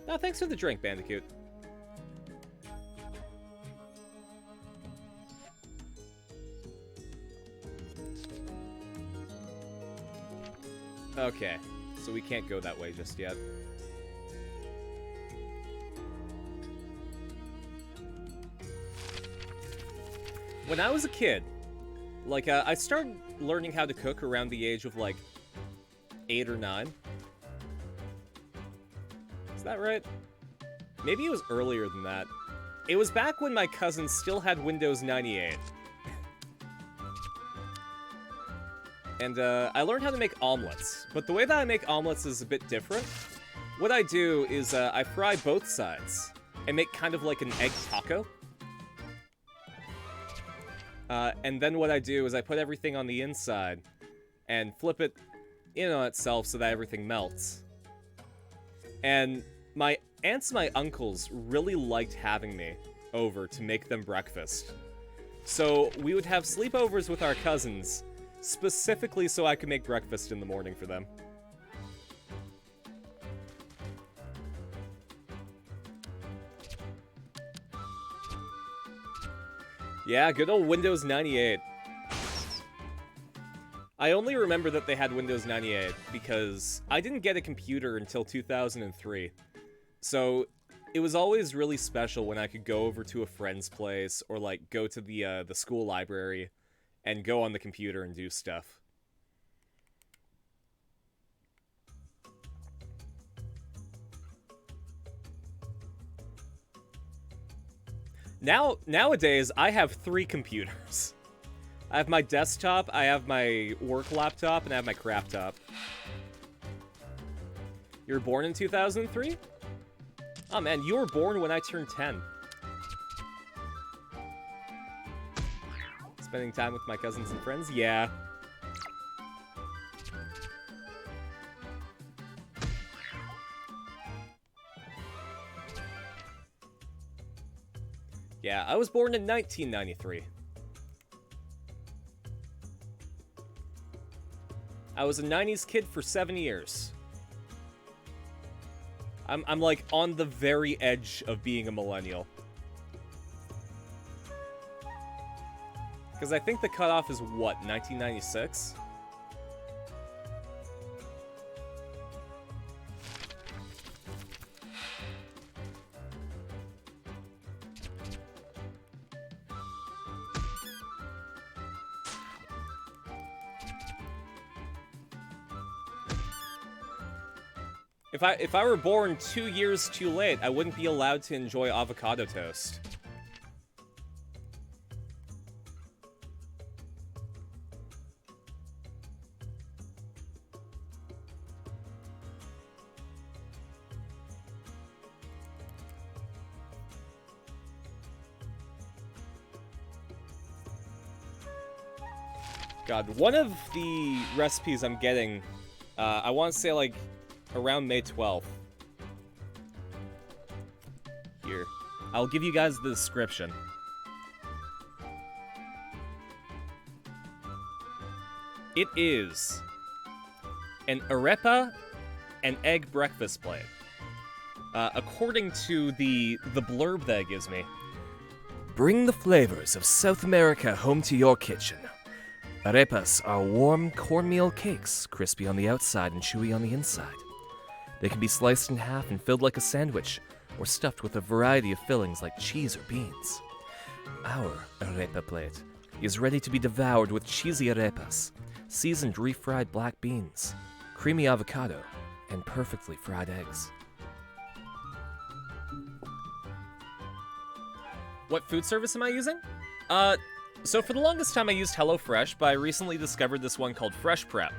Oh, thanks for the drink, Bandicoot. Okay, so we can't go that way just yet. When I was a kid, like, I started learning how to cook around the age of, like, 8 or 9. Is that right? Maybe it was earlier than that. It was back when my cousin still had Windows 98. And I learned how to make omelets. But the way that I make omelets is a bit different. What I do is I fry both sides and make kind of like an egg taco. And then what I do is I put everything on the inside and flip it in on itself so that everything melts. And my aunts and my uncles really liked having me over to make them breakfast. So we would have sleepovers with our cousins, specifically so I could make breakfast in the morning for them. Yeah, good old Windows 98. I only remember that they had Windows 98 because I didn't get a computer until 2003. So it was always really special when I could go over to a friend's place or like go to the school library and go on the computer and do stuff. Nowadays, I have 3 computers. I have my desktop, I have my work laptop, and I have my crap top. You were born in 2003? Oh man, you were born when I turned 10. Spending time with my cousins and friends? Yeah. Yeah, I was born in 1993. I was a 90s kid for 7 years. I'm like on the very edge of being a millennial. Because I think the cutoff is what, 1996? If I were born 2 years too late, I wouldn't be allowed to enjoy avocado toast. God, one of the recipes I'm getting, I want to say like around May 12th. Here, I'll give you guys the description. It is an arepa and egg breakfast plate. According to the blurb that it gives me. Bring the flavors of South America home to your kitchen. Arepas are warm cornmeal cakes, crispy on the outside and chewy on the inside. They can be sliced in half and filled like a sandwich, or stuffed with a variety of fillings like cheese or beans. Our arepa plate is ready to be devoured with cheesy arepas, seasoned refried black beans, creamy avocado, and perfectly fried eggs. What food service am I using? So for the longest time I used HelloFresh, but I recently discovered this one called Fresh Prep.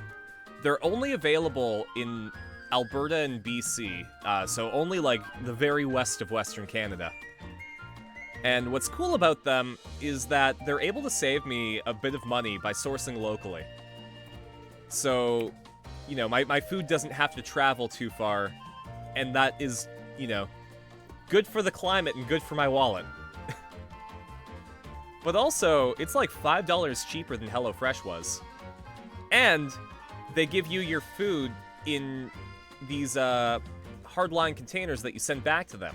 They're only available in Alberta and BC, so only like the very west of Western Canada. And what's cool about them is that they're able to save me a bit of money by sourcing locally. So, you know, my food doesn't have to travel too far, and that is, you know, good for the climate and good for my wallet. But also, it's like $5 cheaper than HelloFresh was. And they give you your food in these hardline containers that you send back to them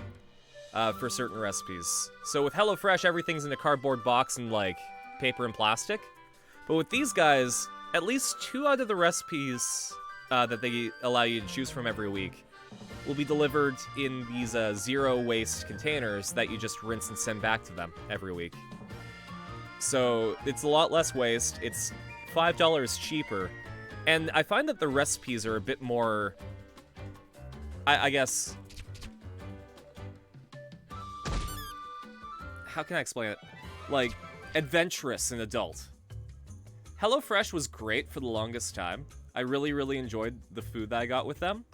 for certain recipes. So with HelloFresh, everything's in a cardboard box and like paper and plastic. But with these guys, at least 2 out of the recipes that they allow you to choose from every week will be delivered in these zero waste containers that you just rinse and send back to them every week. So it's a lot less waste, it's $5 cheaper, and I find that the recipes are a bit more, I guess, how can I explain it? Like, adventurous and adult. HelloFresh was great for the longest time. I really, really enjoyed the food that I got with them.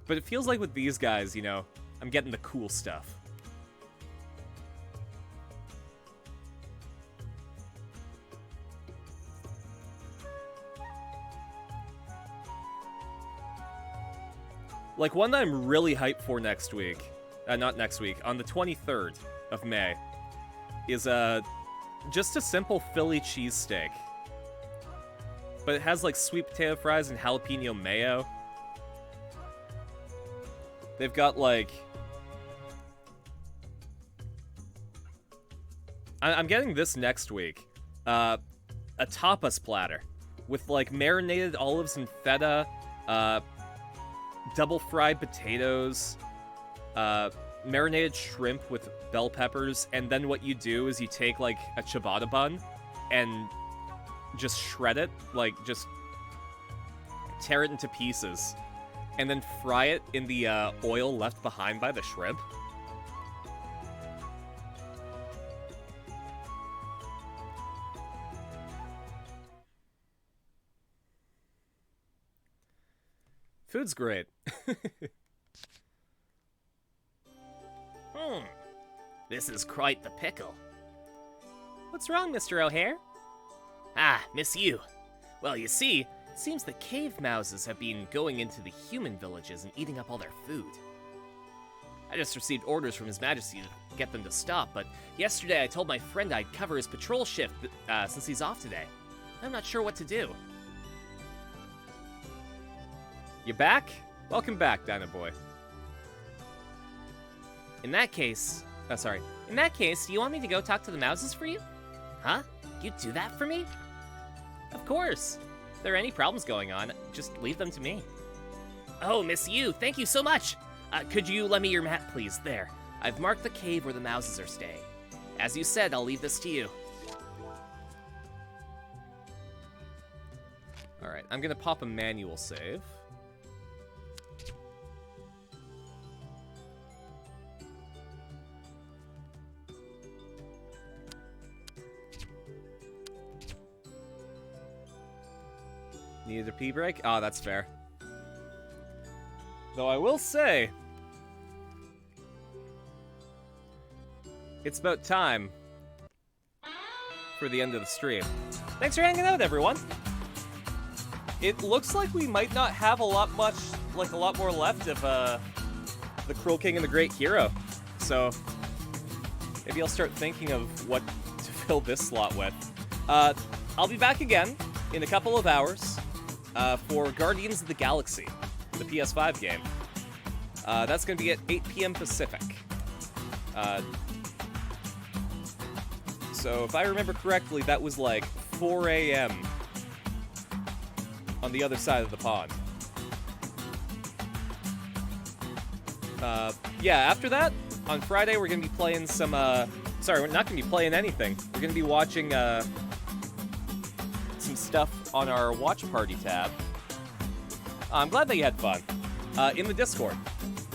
But it feels like with these guys, you know, I'm getting the cool stuff. Like, one that I'm really hyped for next week, not next week, on the 23rd of May, is just a simple Philly cheesesteak. But it has, like, sweet potato fries and jalapeno mayo. They've got, like... I'm getting this next week. A tapas platter with, like, marinated olives and feta, double fried potatoes, marinated shrimp with bell peppers, and then what you do is you take, like, a ciabatta bun and just shred it, like, just tear it into pieces, and then fry it in the oil left behind by the shrimp. Food's great. This is quite the pickle. What's wrong, Mr. O'Hare? Ah, miss you. Well, you see, it seems the cave mouses have been going into the human villages and eating up all their food. I just received orders from His Majesty to get them to stop, but yesterday I told my friend I'd cover his patrol shift since he's off today. I'm not sure what to do. You back? Welcome back, Dino Boy. In that case, do you want me to go talk to the mouses for you? Huh? You'd do that for me? Of course. If there are any problems going on, just leave them to me. Oh, Miss Yu, thank you so much. Could you lend me your map, please? There. I've marked the cave where the mouses are staying. As you said, I'll leave this to you. Alright, I'm gonna pop a manual save. Needed a pee break? Oh, that's fair. Though I will say, it's about time for the end of the stream. Thanks for hanging out, everyone. It looks like we might not have a lot more left of the Cruel King and the Great Hero. So maybe I'll start thinking of what to fill this slot with. I'll be back again in a couple of hours for Guardians of the Galaxy, the PS5 game. That's going to be at 8 p.m. Pacific. So if I remember correctly, that was like 4 a.m. on the other side of the pond. Yeah, after that, on Friday, we're going to be playing some, sorry, we're not going to be playing anything. We're going to be watching, some stuff on our Watch Party tab. I'm glad that you had fun. In the Discord.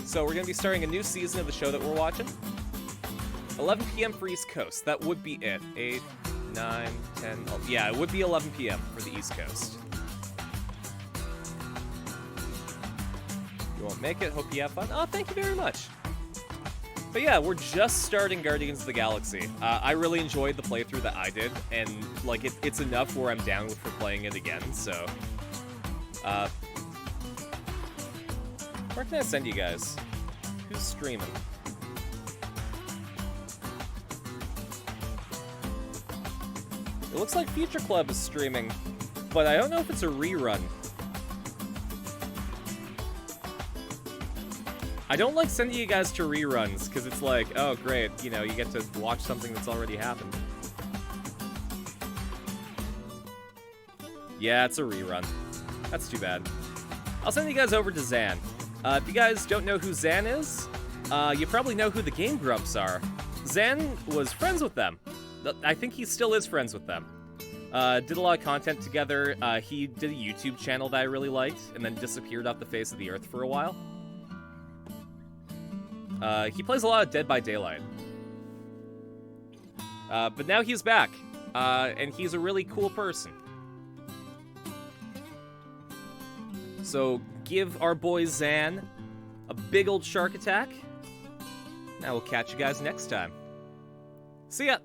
So we're going to be starting a new season of the show that we're watching. 11 p.m. for East Coast. That would be it. 8, 9, 10... Oh, yeah, it would be 11 p.m. for the East Coast. You won't make it. Hope you have fun. Oh, thank you very much. But yeah, we're just starting Guardians of the Galaxy. I really enjoyed the playthrough that I did, and like it's enough where I'm down with for playing it again, so... where can I send you guys? Who's streaming? It looks like Future Club is streaming, but I don't know if it's a rerun. I don't like sending you guys to reruns, because it's like, oh great, you know, you get to watch something that's already happened. Yeah, it's a rerun. That's too bad. I'll send you guys over to Zan. If you guys don't know who Zan is, you probably know who the Game Grumps are. Zan was friends with them. I think he still is friends with them. Did a lot of content together. He did a YouTube channel that I really liked, and then disappeared off the face of the earth for a while. He plays a lot of Dead by Daylight. But now he's back, and he's a really cool person. So give our boy Zan a big old shark attack. Now we'll catch you guys next time. See ya!